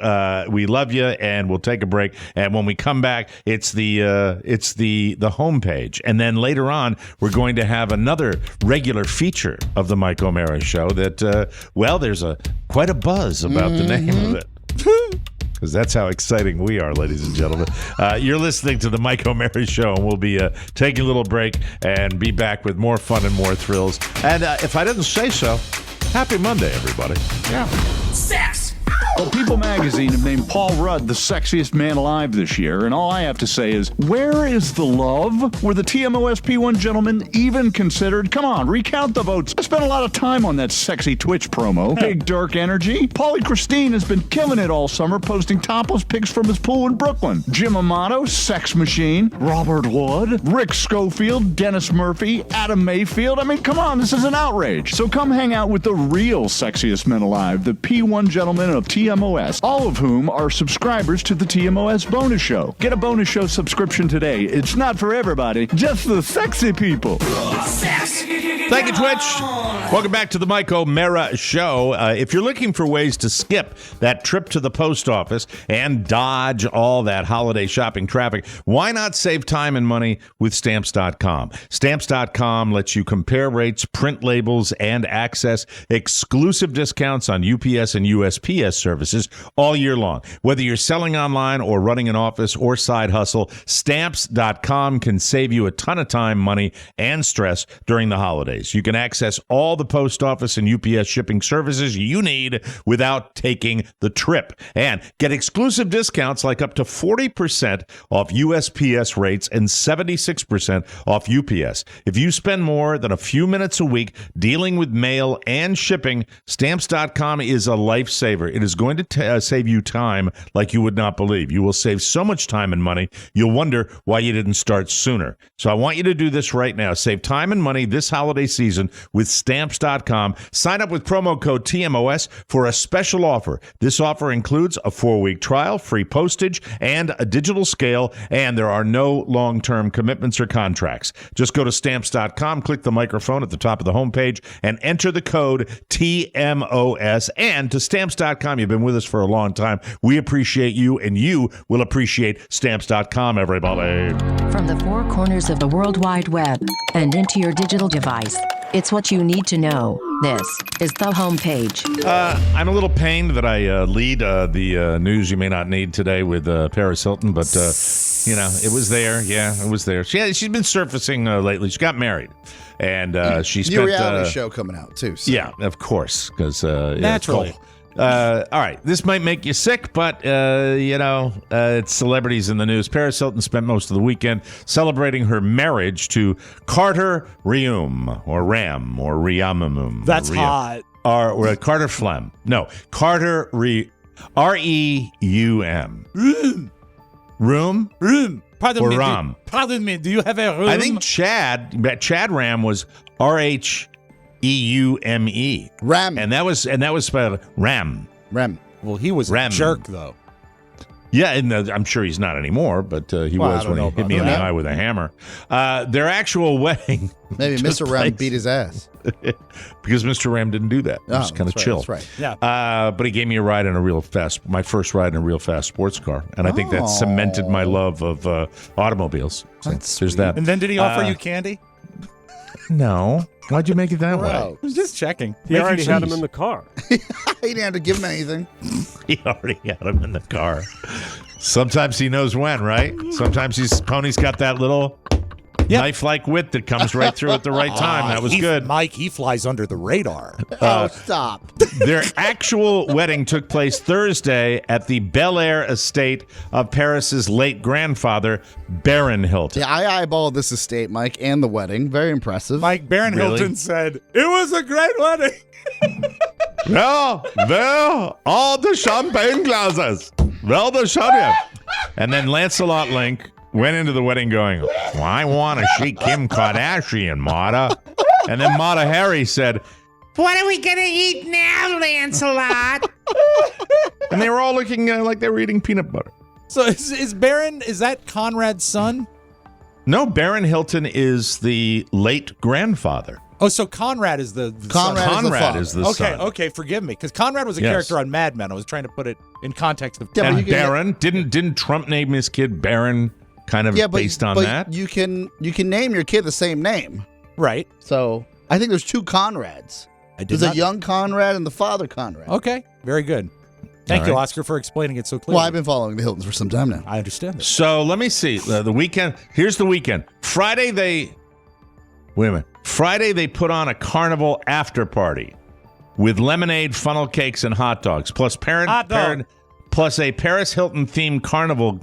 Speaker 2: we love you, and we'll take a break. And when we come back, it's the homepage, and then later on we're going to have another regular feature of the Mike O'Mara Show that there's quite a buzz about the name of it, because that's how exciting we are, ladies and gentlemen. You're listening to the Mike O'Mara Show, and we'll be taking a little break and be back with more fun and more thrills. And if I didn't say so, happy Monday, everybody.
Speaker 4: Yeah.
Speaker 5: Sex.
Speaker 6: Well, People magazine have named Paul Rudd the sexiest man alive this year, and all I have to say is, where is the love? Were the TMOS P1 gentlemen even considered? Come on, recount the votes. I spent a lot of time on that sexy Twitch promo. Big Dark Energy. Paulie Christine has been killing it all summer, posting topless pics from his pool in Brooklyn. Jim Amato, Sex Machine. Robert Wood. Rick Schofield. Dennis Murphy. Adam Mayfield. I mean, come on, this is an outrage. So come hang out with the real sexiest men alive, the P1 gentlemen of TMOS, all of whom are subscribers to the TMOS Bonus Show. Get a Bonus Show subscription today. It's not for everybody, just the sexy people.
Speaker 5: Sex.
Speaker 2: Thank you, Twitch. Welcome back to the Mike O'Mara Show. If you're looking for ways to skip that trip to the post office and dodge all that holiday shopping traffic, why not save time and money with Stamps.com? Stamps.com lets you compare rates, print labels, and access exclusive discounts on UPS and USPS services all year long. Whether you're selling online or running an office or side hustle, Stamps.com can save you a ton of time, money, and stress during the holidays. You can access all the post office and UPS shipping services you need without taking the trip and get exclusive discounts like up to 40% off USPS rates and 76% off UPS. If you spend more than a few minutes a week dealing with mail and shipping, Stamps.com is a lifesaver. It is going to save you time like you would not believe. You will save so much time and money, you'll wonder why you didn't start sooner. So I want you to do this right now. Save time and money this holiday season with Stamps.com. Sign up with promo code TMOS for a special offer. This offer includes a 4-week trial, free postage, and a digital scale, and there are no long-term commitments or contracts. Just go to Stamps.com, click the microphone at the top of the homepage, and enter the code TMOS. And to Stamps.com, you've been with us for a long time. We appreciate you, and you will appreciate Stamps.com, everybody.
Speaker 7: From the four corners of the World Wide Web and into your digital device, it's what you need to know. This is the homepage.
Speaker 2: I'm a little pained that I lead the news you may not need today with Paris Hilton, but, it was there. Yeah, it was there. She's been surfacing lately. She got married, and she spent...
Speaker 3: New reality show coming out, too. So.
Speaker 2: Yeah, of course, because...
Speaker 4: Naturally.
Speaker 2: All right, this might make you sick, but, it's celebrities in the news. Paris Hilton spent most of the weekend celebrating her marriage to Carter Reum, or Ram, or Riamamum.
Speaker 4: That's hot.
Speaker 2: Or Carter Flem. No, Carter R-E-U-M. Room?
Speaker 4: Pardon
Speaker 2: or
Speaker 4: me.
Speaker 2: Ram?
Speaker 4: Pardon me. Do you have a room?
Speaker 2: I think Chad Ram was R-H-E-U-M-E.
Speaker 3: Ram.
Speaker 2: And that was spelled Ram.
Speaker 3: Ram.
Speaker 4: Well, he was
Speaker 2: Ram.
Speaker 4: a jerk, though.
Speaker 2: Yeah, and I'm sure he's not anymore, but he was when he hit me in the eye with a hammer. Their actual wedding.
Speaker 3: Maybe Mr. Ram beat his ass.
Speaker 2: Because Mr. Ram didn't do that. He was kind of chill.
Speaker 3: That's right.
Speaker 4: Yeah.
Speaker 2: But he gave me a ride in my first ride in a real fast sports car. And I think that cemented my love of automobies. So there's that.
Speaker 4: And then did he offer you candy?
Speaker 2: No. Why'd you make it that way?
Speaker 4: I was just checking.
Speaker 8: He already had him in the car.
Speaker 3: He didn't have to give him anything.
Speaker 2: He already had him in the car. Sometimes he knows when, right? Sometimes Pony's got that little knife-like wit that comes right through at the right time. That was good.
Speaker 4: Mike, he flies under the radar.
Speaker 3: Stop.
Speaker 2: Their actual wedding took place Thursday at the Bel Air estate of Paris's late grandfather, Baron Hilton.
Speaker 3: Yeah, I eyeballed this estate, Mike, and the wedding. Very impressive.
Speaker 4: Mike, Baron Hilton said, it was a great wedding.
Speaker 2: Well, all the champagne glasses. Well, the champagne. And then Lancelot Link went into the wedding going, well, I want to see Kim Kardashian, Mata. And then Mata Hari said, what are we going to eat now, Lancelot? And they were all looking like they were eating peanut butter.
Speaker 4: So is that Conrad's son?
Speaker 2: No, Baron Hilton is the late grandfather.
Speaker 4: Oh, so Conrad is the son.
Speaker 2: Conrad is the son.
Speaker 4: Okay, forgive me. Because Conrad was a character on Mad Men. I was trying to put it in context of...
Speaker 3: Yeah,
Speaker 2: and Baron, didn't Trump name his kid Baron kind of based on that?
Speaker 3: You can name your kid the same name.
Speaker 4: Right.
Speaker 3: So I think there's two Conrads. There's a young Conrad and the father Conrad.
Speaker 4: Okay, very good. Thank you, Oscar, for explaining it so clearly.
Speaker 3: Well, I've been following the Hiltons for some time now.
Speaker 4: I understand that.
Speaker 2: So let me see. The weekend. Here's the weekend. Friday they put on a carnival after party with lemonade, funnel cakes, and hot dogs, plus plus a Paris Hilton themed carnival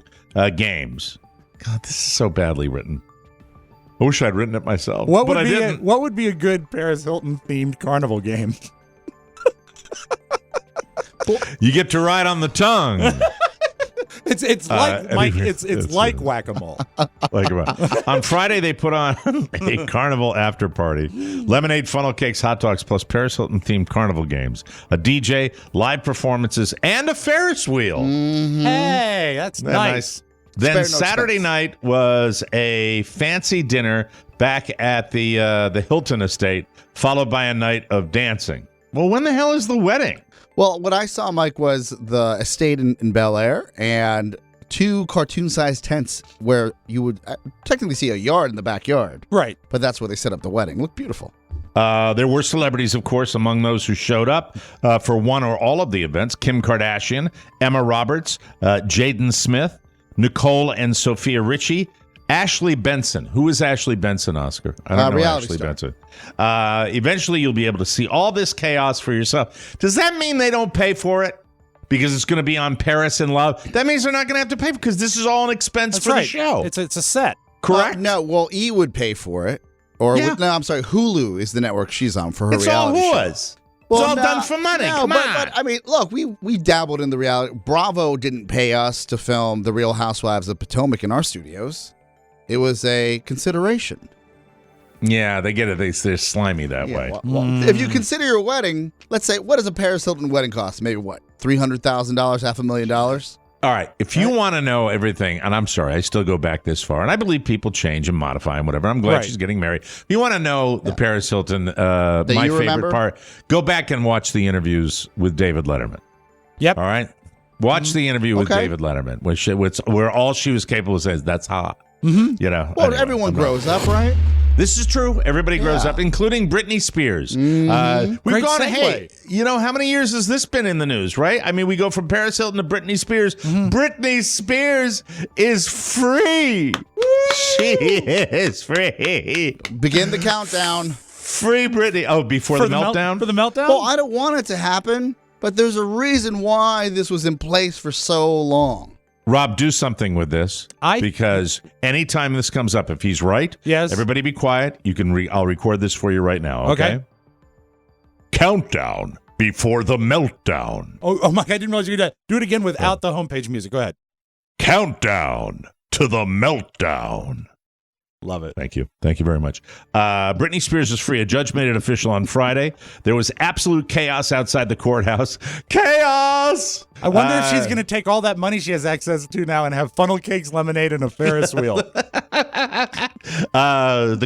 Speaker 2: games. God, this is so badly written. I wish I'd written it myself.
Speaker 4: What would be a good Paris Hilton themed carnival game?
Speaker 2: You get to ride on the tongue.
Speaker 4: It's like Mike. It's like whack-a-mole.
Speaker 2: On Friday, they put on a carnival after party, lemonade, funnel cakes, hot dogs, plus Paris Hilton themed carnival games, a DJ, live performances, and a Ferris wheel.
Speaker 4: Mm-hmm. Hey, that's nice.
Speaker 2: Then
Speaker 3: Spare no
Speaker 2: Saturday
Speaker 3: expense.
Speaker 2: night was a fancy dinner back at the Hilton estate, followed by a night of dancing. Well, when the hell is the wedding?
Speaker 3: Well, what I saw, Mike, was the estate in Bel Air and 2 cartoon-sized tents where you would technically see a yard in the backyard.
Speaker 4: Right.
Speaker 3: But that's where they set up the wedding. Looked beautiful.
Speaker 2: There were celebrities, of course, among those who showed up for one or all of the events. Kim Kardashian, Emma Roberts, Jaden Smith, Nicole and Sophia Richie, Ashley Benson. Who is Ashley Benson, Oscar? I don't know
Speaker 3: reality
Speaker 2: Ashley
Speaker 3: star.
Speaker 2: Benson. Eventually, you'll be able to see all this chaos for yourself. Does that mean they don't pay for it? Because it's going to be on Paris in Love? That means they're not going to have to pay because this is all an expense
Speaker 4: That's
Speaker 2: for
Speaker 4: right.
Speaker 2: the show.
Speaker 4: It's a set.
Speaker 2: Correct?
Speaker 3: No, well, E would pay for it. Or
Speaker 2: Yeah.
Speaker 3: no, I'm sorry, Hulu is the network she's on for her
Speaker 2: It's all
Speaker 3: reality show.
Speaker 2: Whoas. It's all done for money.
Speaker 3: No,
Speaker 2: Come
Speaker 3: but,
Speaker 2: on.
Speaker 3: but I mean, look, we dabbled in the reality. Bravo didn't pay us to film The Real Housewives of Potomac in our studios. It was a consideration.
Speaker 2: Yeah, they get it. They're slimy that way.
Speaker 3: Well, if you consider your wedding, let's say, what does a Paris Hilton wedding cost? Maybe what, $300,000, $500,000?
Speaker 2: All right. If you want to know everything, and I'm sorry, I still go back this far, and I believe people change and modify and whatever. I'm glad
Speaker 4: Right.
Speaker 2: she's getting married. If you want to know the Paris Hilton, my
Speaker 3: you
Speaker 2: favorite
Speaker 3: remember?
Speaker 2: part, go back and watch the interviews with David Letterman.
Speaker 4: Yep.
Speaker 2: All right? Watch the interview with
Speaker 3: Okay.
Speaker 2: David Letterman, where all she was capable of saying is, that's hot. You know.
Speaker 3: Well,
Speaker 2: anyway,
Speaker 3: everyone
Speaker 2: I'm not-
Speaker 3: grows up, right?
Speaker 2: This is true. Everybody grows
Speaker 3: Yeah.
Speaker 2: up, including Britney Spears.
Speaker 3: Mm-hmm.
Speaker 2: We've
Speaker 4: Great
Speaker 2: gone,
Speaker 4: segue.
Speaker 2: hey, you know, how many years has this been in the news, right? I mean, we go from Paris Hilton to Britney Spears. Britney Spears is free. She is free.
Speaker 3: Begin the countdown.
Speaker 2: Free Britney. Oh, before the meltdown?
Speaker 4: For the meltdown?
Speaker 3: Well, I don't want it to happen, but there's a reason why this was in place for so long.
Speaker 2: Rob, do something with this because anytime this comes up, if he's right,
Speaker 4: Yes.
Speaker 2: everybody be quiet. You can. I'll record this for you right now. Okay. Countdown before the meltdown.
Speaker 4: Oh my God, I didn't realize you could do it again without the homepage music. Go ahead.
Speaker 2: Countdown to the meltdown.
Speaker 4: Love it.
Speaker 2: Thank you. Thank you very much. Britney Spears is free. A judge made it official on Friday. There was absolute chaos outside the courthouse. Chaos!
Speaker 4: I wonder if she's going to take all that money she has access to now and have funnel cakes, lemonade, and a Ferris wheel.
Speaker 2: The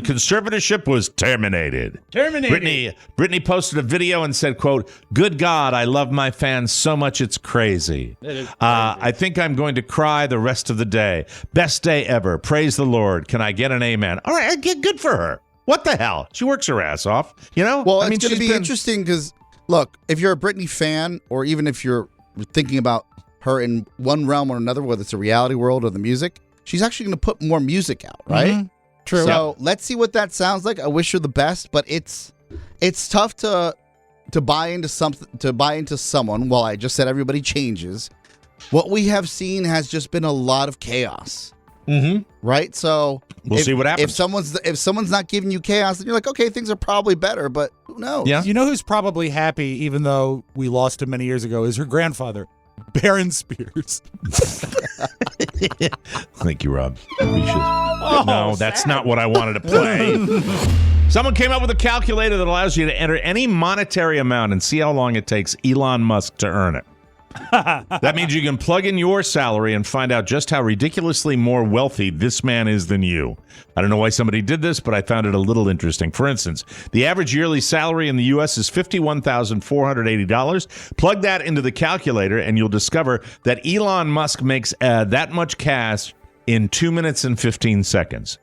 Speaker 2: conservatorship was terminated. Britney posted a video and said, quote, "Good God, I love my fans so much it's crazy. I think I'm going to cry the rest of the day. Best day ever. Praise the Lord. Can I get an amen?" All right, good for her. What the hell? She works her ass off, you know?
Speaker 3: Well,
Speaker 2: I mean,
Speaker 3: it's going to
Speaker 2: she's
Speaker 3: be
Speaker 2: been-
Speaker 3: interesting because, look, if you're a Britney fan, or even if you're thinking about her in one realm or another, whether it's a reality world or the music, she's actually going to put more music out, right?
Speaker 4: True.
Speaker 3: So let's see what that sounds like. I wish her the best, but it's tough to buy into something, to buy into someone. Well, I just said everybody changes. What we have seen has just been a lot of chaos. Right? So
Speaker 2: We'll see what happens.
Speaker 3: If someone's not giving you chaos, then you're like, okay, things are probably better, but who knows?
Speaker 2: Yeah.
Speaker 4: You know who's probably happy, even though we lost him many years ago, is her grandfather, Baron Spears.
Speaker 2: Thank you, Rob. No, that's not what I wanted to play. Someone came up with a calculator that allows you to enter any monetary amount and see how long it takes Elon Musk to earn it. That means you can plug in your salary and find out just how ridiculously more wealthy this man is than you. I don't know why somebody did this, but I found it a little interesting. For instance, the average yearly salary in the U.S. is $51,480. Plug that into the calculator, and you'll discover that Elon Musk makes that much cash in 2 minutes and 15 seconds.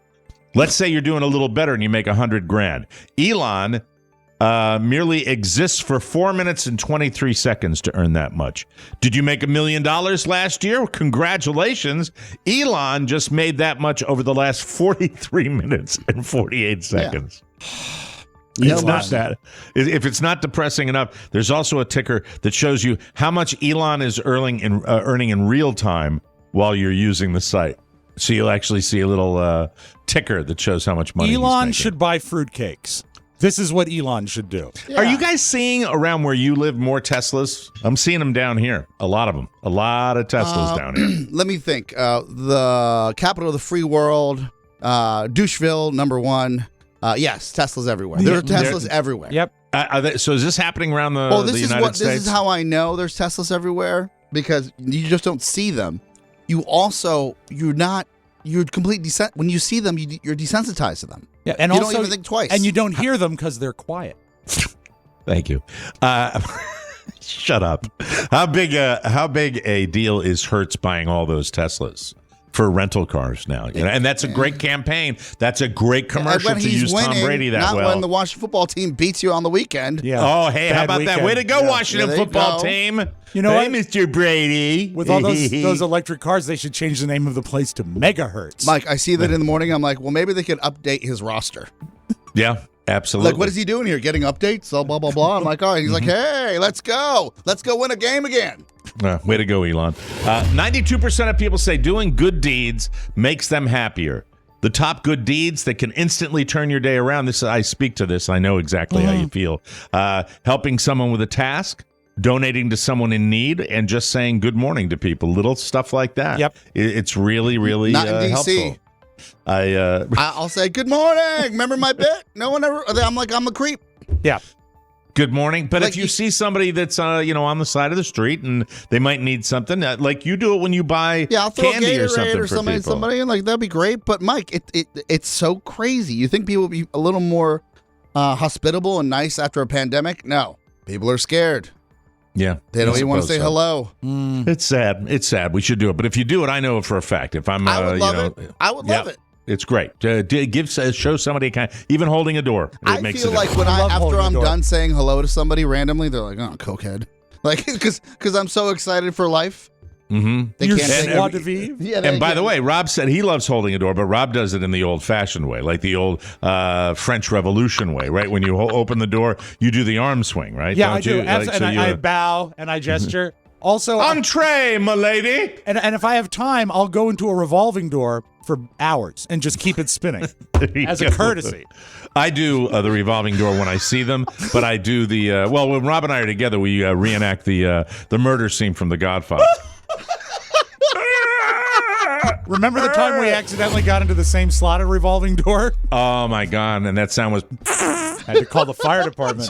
Speaker 2: Let's say you're doing a little better and you make $100,000. Elon merely exists for 4 minutes and 23 seconds to earn that much. Did you make $1 million last year? Congratulations. Elon just made that much over the last 43 minutes and 48 seconds. It's not that. If it's not depressing enough, there's also a ticker that shows you how much Elon is earning in real time while you're using the site. So you'll actually see a little ticker that shows how much money he's
Speaker 4: Elon
Speaker 2: making.
Speaker 4: should buy fruitcakes. This is what Elon should do.
Speaker 2: Are you guys seeing around where you live more Teslas? I'm seeing them down here. A lot of them. A lot of Teslas down here.
Speaker 3: Let me think. The capital of the free world, Doucheville, number one. Yes, Teslas everywhere. There are Teslas everywhere.
Speaker 4: Yep.
Speaker 2: So is this happening around the
Speaker 3: This
Speaker 2: United States?
Speaker 3: This is how I know there's Teslas everywhere, because you just don't see them. you're completely when you see them, you're desensitized to them.
Speaker 4: Yeah, and
Speaker 3: you
Speaker 4: also,
Speaker 3: don't even think twice.
Speaker 4: And you don't hear them because they're quiet.
Speaker 2: Thank you. Shut up. How big a deal is Hertz buying all those Teslas for rental cars now? You know, and that's a great campaign. That's a great commercial to use Tom Brady that
Speaker 3: not
Speaker 2: well.
Speaker 3: Not when the Washington football team beats you on the weekend.
Speaker 4: Yeah.
Speaker 2: Oh, hey, how about that? Way to go,
Speaker 4: Yeah.
Speaker 2: Washington football team.
Speaker 4: You know
Speaker 2: hey,
Speaker 4: what?
Speaker 2: Mr. Brady.
Speaker 4: With all those electric cars, they should change the name of the place to Megahertz.
Speaker 3: Mike, I see that in the morning. I'm like, well, maybe they could update his roster.
Speaker 2: Yeah. Absolutely.
Speaker 3: Like, what is he doing here? Getting updates? So blah, blah, blah. I'm like, all right. He's like, hey, let's go. Let's go win a game again.
Speaker 2: Way to go, Elon. 92% of people say doing good deeds makes them happier. The top good deeds that can instantly turn your day around. I speak to this. I know exactly how you feel. Helping someone with a task, donating to someone in need, and just saying good morning to people. Little stuff like that.
Speaker 4: Yep.
Speaker 2: It's really, really
Speaker 3: Not in DC.
Speaker 2: helpful.
Speaker 3: I'll say, good morning. Remember my bit? No one ever. I'm like, I'm a creep.
Speaker 4: Yeah.
Speaker 2: Good morning. But
Speaker 3: Like
Speaker 2: if you see somebody that's on the side of the street and they might need something, like you do it when you buy
Speaker 3: I'll throw
Speaker 2: candy
Speaker 3: a
Speaker 2: or something
Speaker 3: Gatorade or
Speaker 2: for
Speaker 3: somebody,
Speaker 2: people.
Speaker 3: and like that'd be great. But Mike, it's so crazy. You think people would be a little more hospitable and nice after a pandemic? No, people are scared.
Speaker 2: Yeah,
Speaker 3: They don't
Speaker 2: I
Speaker 3: even want to
Speaker 2: suppose
Speaker 3: say
Speaker 2: so.
Speaker 3: hello.
Speaker 2: It's sad. It's sad. We should do it. But if you do it, I know for a fact. If I'm,
Speaker 3: I would love it. I would love it.
Speaker 2: It's great. Show somebody even holding a door. It
Speaker 3: I
Speaker 2: makes
Speaker 3: feel
Speaker 2: a
Speaker 3: like
Speaker 2: difference.
Speaker 3: when
Speaker 4: love holding
Speaker 3: after I'm
Speaker 4: the door.
Speaker 3: done saying hello to somebody randomly, they're like, "Oh, cokehead," like because I'm so excited for life.
Speaker 2: Mm-hmm.
Speaker 3: They
Speaker 4: You're
Speaker 3: can't say
Speaker 4: joie de vivre.
Speaker 3: Yeah,
Speaker 2: And by the way, Rob said he loves holding a door, but Rob does it in the old-fashioned way, like the old French Revolution way, right? When you open the door, you do the arm swing, right?
Speaker 4: Yeah,
Speaker 2: Don't
Speaker 4: I do.
Speaker 2: you? Like,
Speaker 4: And I bow and I gesture. Also,
Speaker 2: entree, milady.
Speaker 4: and if I have time, I'll go into a revolving door for hours and just keep it spinning as a courtesy.
Speaker 2: I do the revolving door when I see them, but I do the when Rob and I are together, we reenact the murder scene from The Godfather.
Speaker 4: Remember the time we accidentally got into the same slot at revolving door?
Speaker 2: Oh my God! And that sound was.
Speaker 4: Had to call the fire department.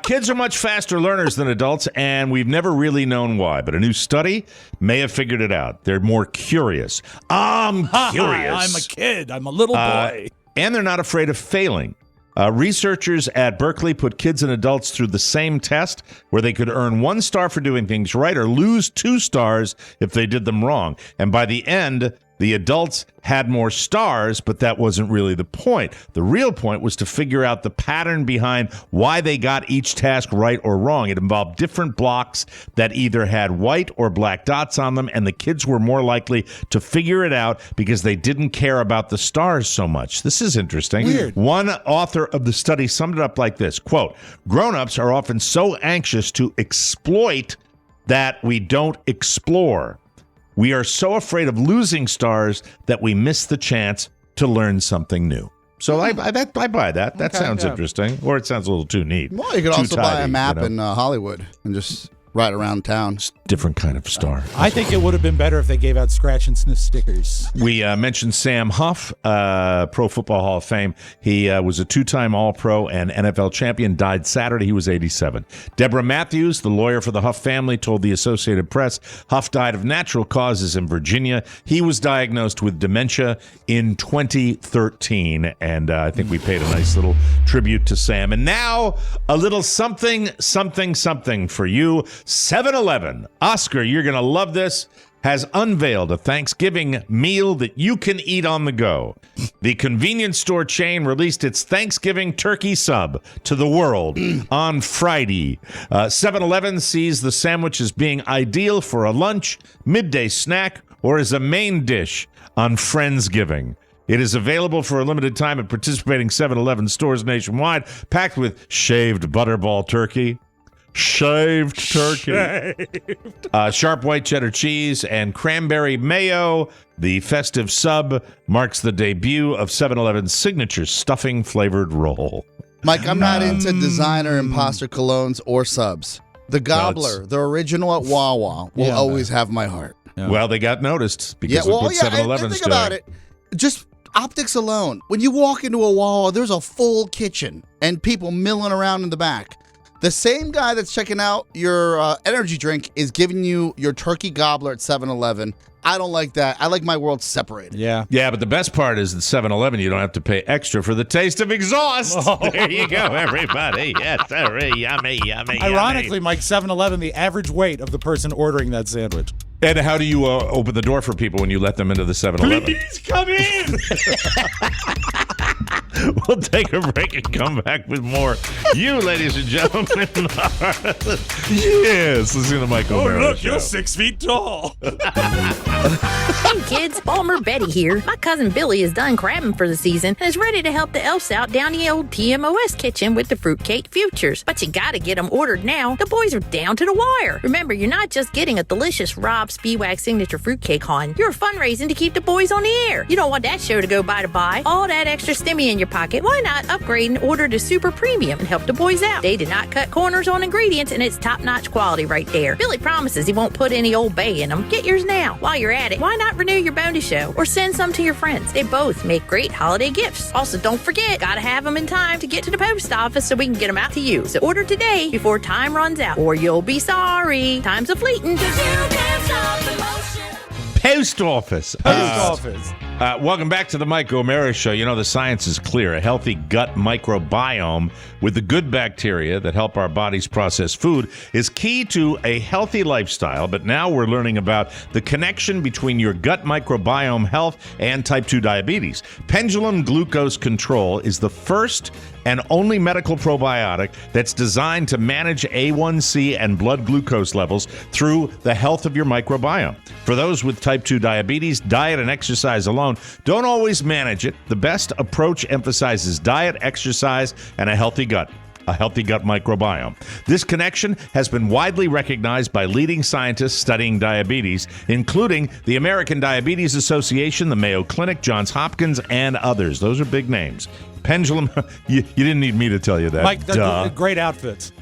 Speaker 2: Kids are much faster learners than adults, and we've never really known why. But a new study may have figured it out. They're more curious. I'm curious.
Speaker 4: I'm a kid. I'm a little boy.
Speaker 2: And they're not afraid of failing. Researchers at Berkeley put kids and adults through the same test where they could earn 1 star for doing things right or lose 2 stars if they did them wrong. And by the end, the adults had more stars, but that wasn't really the point. The real point was to figure out the pattern behind why they got each task right or wrong. It involved different blocks that either had white or black dots on them, and the kids were more likely to figure it out because they didn't care about the stars so much. This is interesting.
Speaker 4: Weird.
Speaker 2: One author of the study summed it up like this, quote, "Grown-ups are often so anxious to exploit that we don't explore. We are so afraid of losing stars that we miss the chance to learn something new." So I buy that. That sounds interesting. Or it sounds a little too neat.
Speaker 3: Well, you could
Speaker 2: Too
Speaker 3: also buy a
Speaker 2: tidy,
Speaker 3: map
Speaker 2: you know?
Speaker 3: in Hollywood and just ride around town.
Speaker 2: Different kind of star.
Speaker 4: I think it would have been better if they gave out scratch and sniff stickers.
Speaker 2: We mentioned Sam Huff, Pro Football Hall of Fame. He was a 2-time All-Pro and NFL champion, died Saturday. He was 87. Deborah Matthews, the lawyer for the Huff family, told the Associated Press Huff died of natural causes in Virginia. He was diagnosed with dementia in 2013, and I think we paid a nice little tribute to Sam. And now, a little something for you. 7-Eleven. Oscar, you're going to love this, has unveiled a Thanksgiving meal that you can eat on the go. The convenience store chain released its Thanksgiving turkey sub to the world on Friday. 7-Eleven sees the sandwich as being ideal for a lunch, midday snack, or as a main dish on Friendsgiving. It is available for a limited time at participating 7-Eleven stores nationwide, packed with shaved butterball turkey, shaved turkey, sharp white cheddar cheese, and cranberry mayo. The festive sub marks the debut of 7-Eleven's signature stuffing flavored roll.
Speaker 3: Mike, I'm not into designer imposter colognes or subs. The Gobbler, the original at Wawa, will always have my heart.
Speaker 4: Yeah.
Speaker 2: Well, they got noticed because of what 7-Eleven's
Speaker 3: think about
Speaker 2: doing.
Speaker 3: it. Just optics alone. When you walk into a Wawa, there's a full kitchen and people milling around in the back. The same guy that's checking out your energy drink is giving you your turkey gobbler at 7-Eleven. I don't like that. I like my world separated.
Speaker 4: Yeah.
Speaker 2: Yeah, but the best part is at 7-Eleven, you don't have to pay extra for the taste of exhaust. There you go, everybody. Yes, sir. Yummy, yummy,
Speaker 4: Ironically, Mike, 7-Eleven, the average weight of the person ordering that sandwich.
Speaker 2: And how do you open the door for people when you let them into the 7-Eleven?
Speaker 4: Please come in.
Speaker 2: We'll take a break and come back with more. You, ladies and gentlemen, yes, listen to the Mike O'Mara Show.
Speaker 4: You're 6 feet tall.
Speaker 8: Hey kids, Balmer Betty here. My cousin Billy is done crabbing for the season and is ready to help the elves out down the old TMOS kitchen with the fruitcake futures. But you gotta get them ordered now. The boys are down to the wire. Remember, you're not just getting a delicious Rob Spiewak signature fruitcake, hon. You're fundraising to keep the boys on the air. You don't want that show to go by to buy. All that extra stimmy in your pocket, why not upgrade and order to Super Premium and help the boys out? They did not cut corners on ingredients, and it's top-notch quality right there. Billy promises he won't put any Old Bay in them. Get yours now. While you're at it, why not renew your Boney Show or send some to your friends? They both make great holiday gifts. Also, don't forget, gotta have them in time to get to the post office so we can get them out to you. So order today before time runs out, or you'll be sorry. Time's a-fleetin'.
Speaker 2: Post office. Welcome back to the Mike O'Mara Show. You know, the science is clear. A healthy gut microbiome with the good bacteria that help our bodies process food is key to a healthy lifestyle. But now we're learning about the connection between your gut microbiome health and type 2 diabetes. Pendulum Glucose Control is the first and only medical probiotic that's designed to manage A1C and blood glucose levels through the health of your microbiome. For those with type 2 diabetes, diet and exercise alone don't always manage it. The best approach emphasizes diet, exercise, and a healthy gut microbiome. This connection has been widely recognized by leading scientists studying diabetes, including the American Diabetes Association, the Mayo Clinic, Johns Hopkins, and others. Those are big names. Pendulum, you didn't need me to tell you that.
Speaker 4: Mike, great outfits.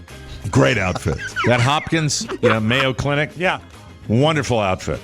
Speaker 2: Great outfit. That Hopkins, Mayo Clinic.
Speaker 4: Yeah.
Speaker 2: Wonderful outfit.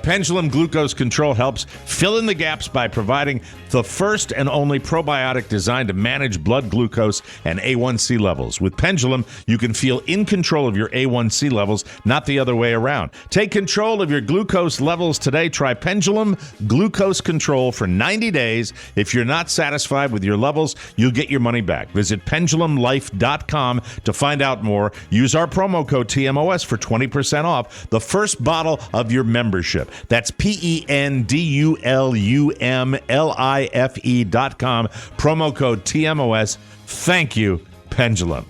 Speaker 2: Pendulum Glucose Control helps fill in the gaps by providing the first and only probiotic designed to manage blood glucose and A1C levels. With Pendulum, you can feel in control of your A1C levels, not the other way around. Take control of your glucose levels today. Try Pendulum Glucose Control for 90 days. If you're not satisfied with your levels, you'll get your money back. Visit pendulumlife.com to find out more. Use our promo code TMOS for 20% off the first bottle of your membership. That's pendulumlife.com. Promo code TMOS. Thank you, Pendulum.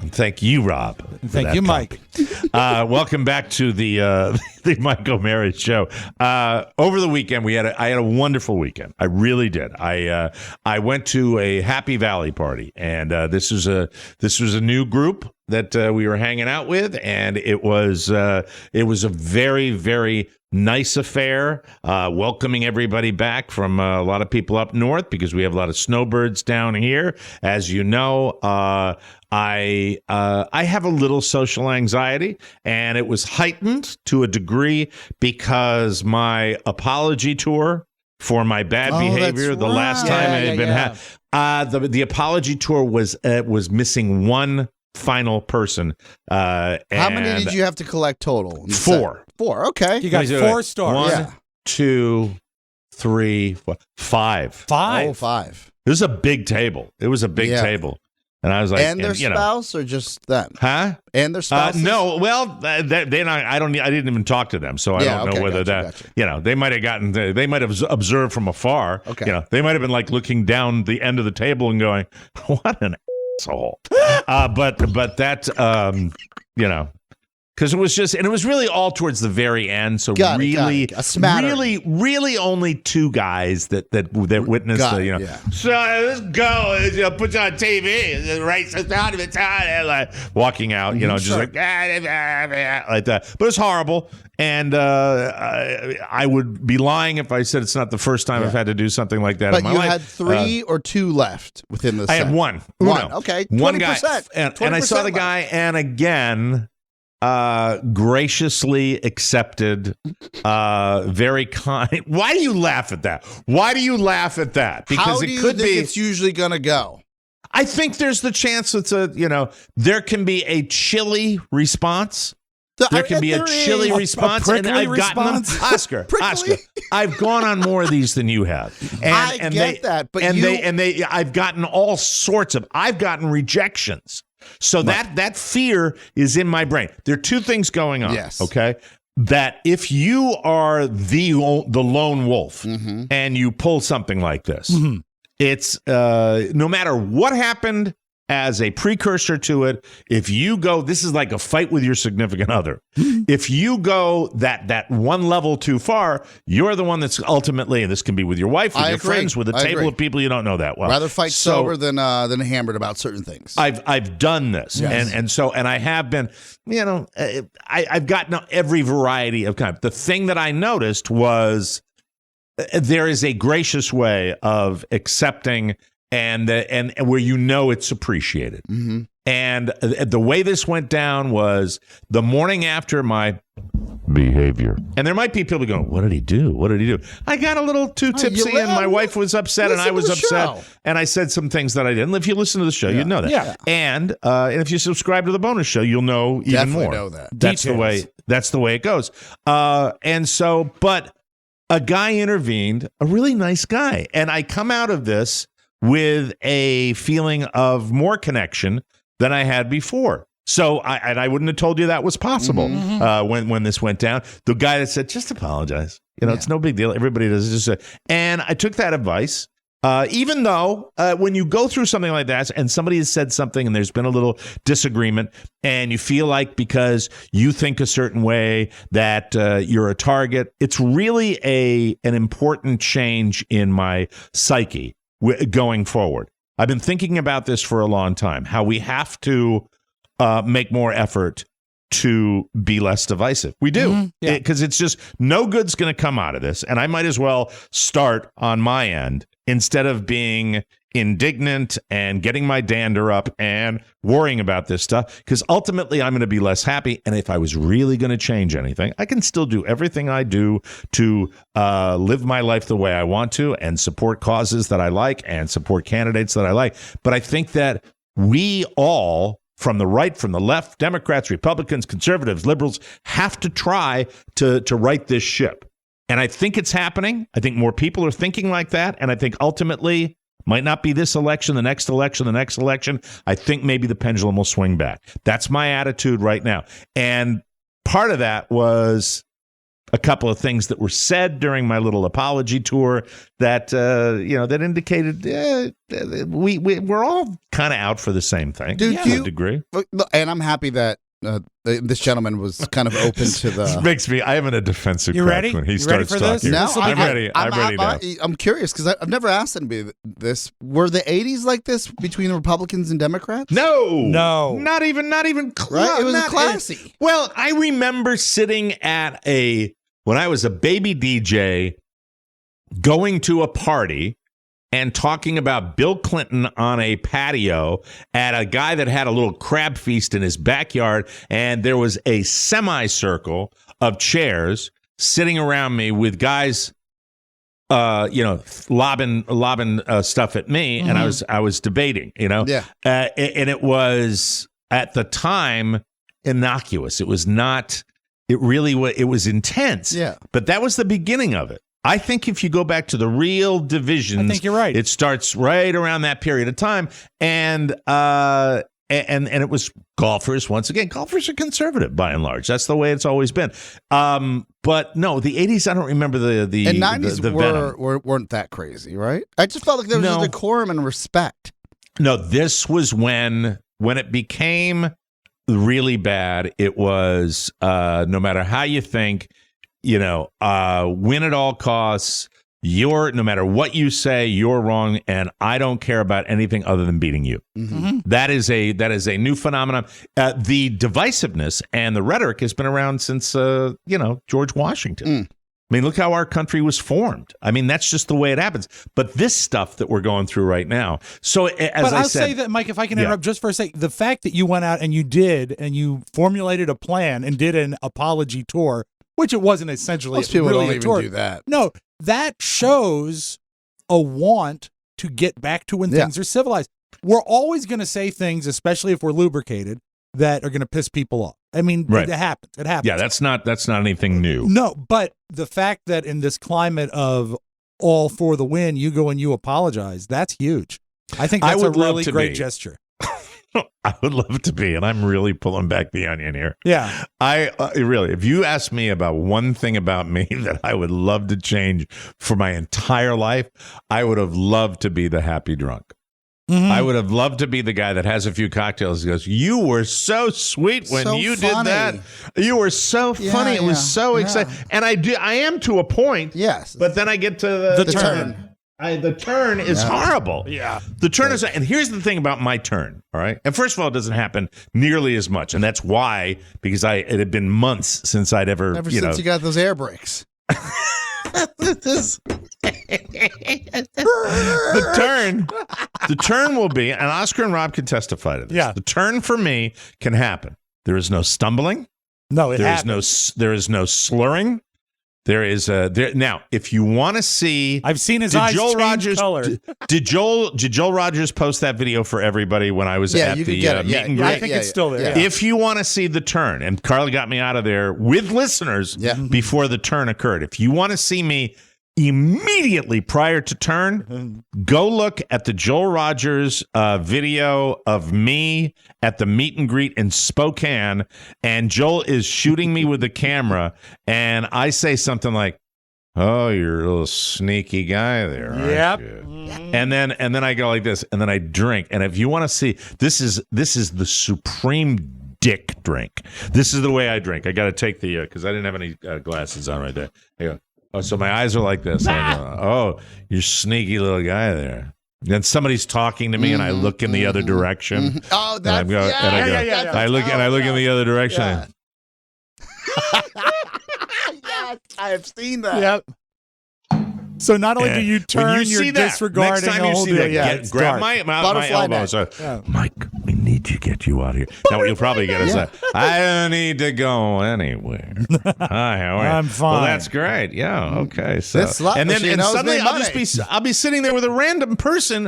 Speaker 2: And thank you, Rob.
Speaker 4: Thank you, Mike.
Speaker 2: Welcome back to the Mike O'Mara Show. Over the weekend, I had a wonderful weekend. I really did. I went to a Happy Valley party, and this was a new group that we were hanging out with, and it was a very, very nice affair, welcoming everybody back from a lot of people up north because we have a lot of snowbirds down here. As you know, I have a little social anxiety, and it was heightened to a degree because my apology tour for my bad behavior the last time I had been the apology tour was missing one final person.
Speaker 3: How many did you have to collect total?
Speaker 2: 4.
Speaker 3: 4, okay.
Speaker 4: You got 4 stars.
Speaker 2: 1, 2, 3, 4, 5.
Speaker 4: 5.
Speaker 3: Oh, 5.
Speaker 2: It was a big table. It was a big table. And I was like,
Speaker 3: and their spouse or just them?
Speaker 2: Huh?
Speaker 3: And their spouse?
Speaker 2: No. Well, I didn't even talk to them, so I don't know whether gotcha. They might have they might have observed from afar.
Speaker 3: Okay.
Speaker 2: They might have been like looking down the end of the table and going, "What an asshole." But that because it was just, and it was really all towards the very end. So really, only 2 guys that witnessed So let's go, put you on TV, race us out of the town, like walking out, just like that. But it was horrible, and I would be lying if I said it's not the first time I've had to do something like that.
Speaker 3: But
Speaker 2: in my
Speaker 3: you
Speaker 2: life.
Speaker 3: had 3 or 2 left within the set?
Speaker 2: I had 1.
Speaker 3: Okay, 20%.
Speaker 2: One guy, and I saw the guy, and again. Graciously accepted, very kind. Why do you laugh at that? Because
Speaker 3: How do you think it's usually going to go?
Speaker 2: I think there's the chance there can be a chilly response. There can be a chilly response, and I've gotten them. Oscar, I've gone on more of these than you have. And,
Speaker 3: I get that, but
Speaker 2: I've gotten all sorts of. I've gotten rejections. So that fear is in my brain. There are two things going on.
Speaker 3: Yes.
Speaker 2: Okay. That if you are the lone wolf and you pull something like this, it's no matter what happened as a precursor to it, if you go, this is like a fight with your significant other. If you go that one level too far, you're the one that's ultimately, and this can be with your wife, with your friends, with a table of people you don't know that well.
Speaker 3: Rather fight sober than hammered about certain things.
Speaker 2: I've done this, and I have been, I've gotten every variety of kind. The thing that I noticed was there is a gracious way of accepting and where it's appreciated. And the way this went down was the morning after my behavior. And there might be people going, what did he do? What did he do? I got a little too tipsy and my wife was upset and I was upset. And I said some things that I didn't. If you listen to the show, you'd know that. Yeah. And if you subscribe to the bonus show, you'll know even more.
Speaker 3: Know that.
Speaker 2: That's the way it goes. But a guy intervened, a really nice guy. And I come out of this with a feeling of more connection than I had before. So I wouldn't have told you that was possible when this went down. The guy that said, just apologize. It's no big deal. Everybody does it. And I took that advice, even though when you go through something like that and somebody has said something and there's been a little disagreement and you feel like because you think a certain way that you're a target, it's really an important change in my psyche going forward. I've been thinking about this for a long time, how we have to make more effort to be less divisive. We do, because it's just no good's going to come out of this. And I might as well start on my end instead of being indignant and getting my dander up and worrying about this stuff, because ultimately I'm going to be less happy. And if I was really going to change anything, I can still do everything I do to live my life the way I want to and support causes that I like and support candidates that I like. But I think that we all, from the right, from the left, Democrats, Republicans, conservatives, liberals, have to try to right this ship. And I think it's happening. I think more people are thinking like that. And I think ultimately, might not be this election, the next election, the next election. I think maybe the pendulum will swing back. That's my attitude right now. And part of that was a couple of things that were said during my little apology tour that, that indicated we're all kind of out for the same thing to a degree.
Speaker 3: And I'm happy that this gentleman was kind of open to the.
Speaker 2: I am in a defensive.
Speaker 4: You ready?
Speaker 2: When he
Speaker 4: starts
Speaker 2: ready for
Speaker 4: talking.
Speaker 2: This?
Speaker 3: No,
Speaker 2: I'm ready. I'm ready now.
Speaker 3: I'm curious because I've never asked anybody this. Were the 80s like this between Republicans and Democrats?
Speaker 2: No, not even close.
Speaker 3: Right? It was classy.
Speaker 2: Well, I remember sitting at when I was a baby DJ, going to a party and talking about Bill Clinton on a patio at a guy that had a little crab feast in his backyard, and there was a semicircle of chairs sitting around me with guys, lobbing stuff at me, and I was debating, and it was at the time innocuous. It was not. It really was. It was intense. Yeah, but that was the beginning of it. I think if you go back to the real divisions,
Speaker 4: I think you're right.
Speaker 2: It starts right around that period of time, and it was golfers. Once again, golfers are conservative by and large. That's the way it's always been. But no, the 80s, I don't remember the
Speaker 3: and 90s
Speaker 2: the
Speaker 3: weren't that crazy, right? I just felt like there was a decorum and respect.
Speaker 2: No, this was when it became really bad. It was no matter how you think. Win at all costs. No matter what you say, you're wrong, and I don't care about anything other than beating you. Mm-hmm. That is a new phenomenon. The divisiveness and the rhetoric has been around since George Washington. I mean, look how our country was formed. I mean, that's just the way it happens. But this stuff that we're going through right now. So I'll
Speaker 4: say that, Mike, if I can interrupt just for a second, the fact that you went out and you formulated a plan and did an apology tour, which it wasn't essentially
Speaker 3: most people
Speaker 4: really
Speaker 3: don't
Speaker 4: a tour.
Speaker 3: Even do that.
Speaker 4: No, that shows a want to get back to when things are civilized. we're always going to say things, especially if we're lubricated, that are going to piss people off. I mean,
Speaker 2: Right.
Speaker 4: it happens. It happens.
Speaker 2: Yeah, that's not anything new.
Speaker 4: No, but the fact that in this climate of all for the win, you go and you apologize, that's huge. I think that's a
Speaker 2: would love
Speaker 4: really
Speaker 2: to
Speaker 4: great
Speaker 2: be.
Speaker 4: gesture.
Speaker 2: I would love to be, and I'm really pulling back the onion here.
Speaker 4: Yeah.
Speaker 2: I really, if you ask me about one thing about me that I would love to change for my entire life, I would have loved to be the happy drunk.
Speaker 4: Mhm.
Speaker 2: I would have loved to be the guy that has a few cocktails and goes, "You were so sweet when
Speaker 3: So
Speaker 2: you
Speaker 3: funny.
Speaker 2: did that. You were so funny. It was so exciting." And I am to a point.
Speaker 3: Yes.
Speaker 2: But then I get to the
Speaker 3: turn.
Speaker 2: The turn is horrible.
Speaker 4: Yeah.
Speaker 2: The turn is, and here's the thing about my turn. All right. And first of all, it doesn't happen nearly as much. And that's why, because it had been months since I'd ever
Speaker 3: since you got those air brakes.
Speaker 2: The turn will be, and Oscar and Rob can testify to this.
Speaker 4: Yeah.
Speaker 2: The turn for me can happen. There is no stumbling.
Speaker 4: No, it
Speaker 2: There is
Speaker 4: happens.
Speaker 2: there is no slurring. There is now. If you want to see,
Speaker 4: I've seen his eyes change color.
Speaker 2: Did Joel Rogers post that video for everybody when I was at
Speaker 3: you
Speaker 2: the
Speaker 3: could get it.
Speaker 2: meet
Speaker 3: Yeah,
Speaker 2: and
Speaker 3: yeah,
Speaker 2: greet?
Speaker 4: I think it's still there.
Speaker 2: If you want to see the turn, and Carly got me out of there with listeners before the turn occurred. If you want to see me immediately prior to turn, go look at the Joel Rogers video of me at the meet and greet in Spokane, and Joel is shooting me with the camera, and I say something like, "Oh, you're a little sneaky guy there, aren't
Speaker 4: Yep.
Speaker 2: you?" And then I go like this, and then I drink. And if you want to see, this is the supreme dick drink. This is the way I drink. I got to take the because I didn't have any glasses on right there. I go, oh, so my eyes are like this. I go, oh, you're sneaky little guy there. Then somebody's talking to me, and I look in the other direction.
Speaker 3: Oh,
Speaker 2: And I'm
Speaker 3: that's
Speaker 2: going, and I go,
Speaker 4: yeah.
Speaker 2: I look in the other direction.
Speaker 3: Yeah. Yes, I have seen that.
Speaker 4: Yep. So not only do you
Speaker 2: When
Speaker 4: turn,
Speaker 2: you see
Speaker 4: you're
Speaker 2: that,
Speaker 4: disregarding
Speaker 2: next time
Speaker 4: the
Speaker 2: you
Speaker 4: whole
Speaker 2: see
Speaker 4: deal.
Speaker 2: that,
Speaker 4: Yeah,
Speaker 2: get-
Speaker 4: it's
Speaker 2: grab
Speaker 4: dark.
Speaker 2: my
Speaker 3: Butterfly
Speaker 2: elbows.
Speaker 3: net.
Speaker 2: Mike, we need to get you out of here. Now what you'll probably get is I don't need to go anywhere. Hi, how are you?
Speaker 4: I'm fine.
Speaker 2: Well, that's great. Yeah, okay. So
Speaker 3: This slot machine knows
Speaker 2: suddenly
Speaker 3: me money.
Speaker 2: I'll be sitting there with a random person.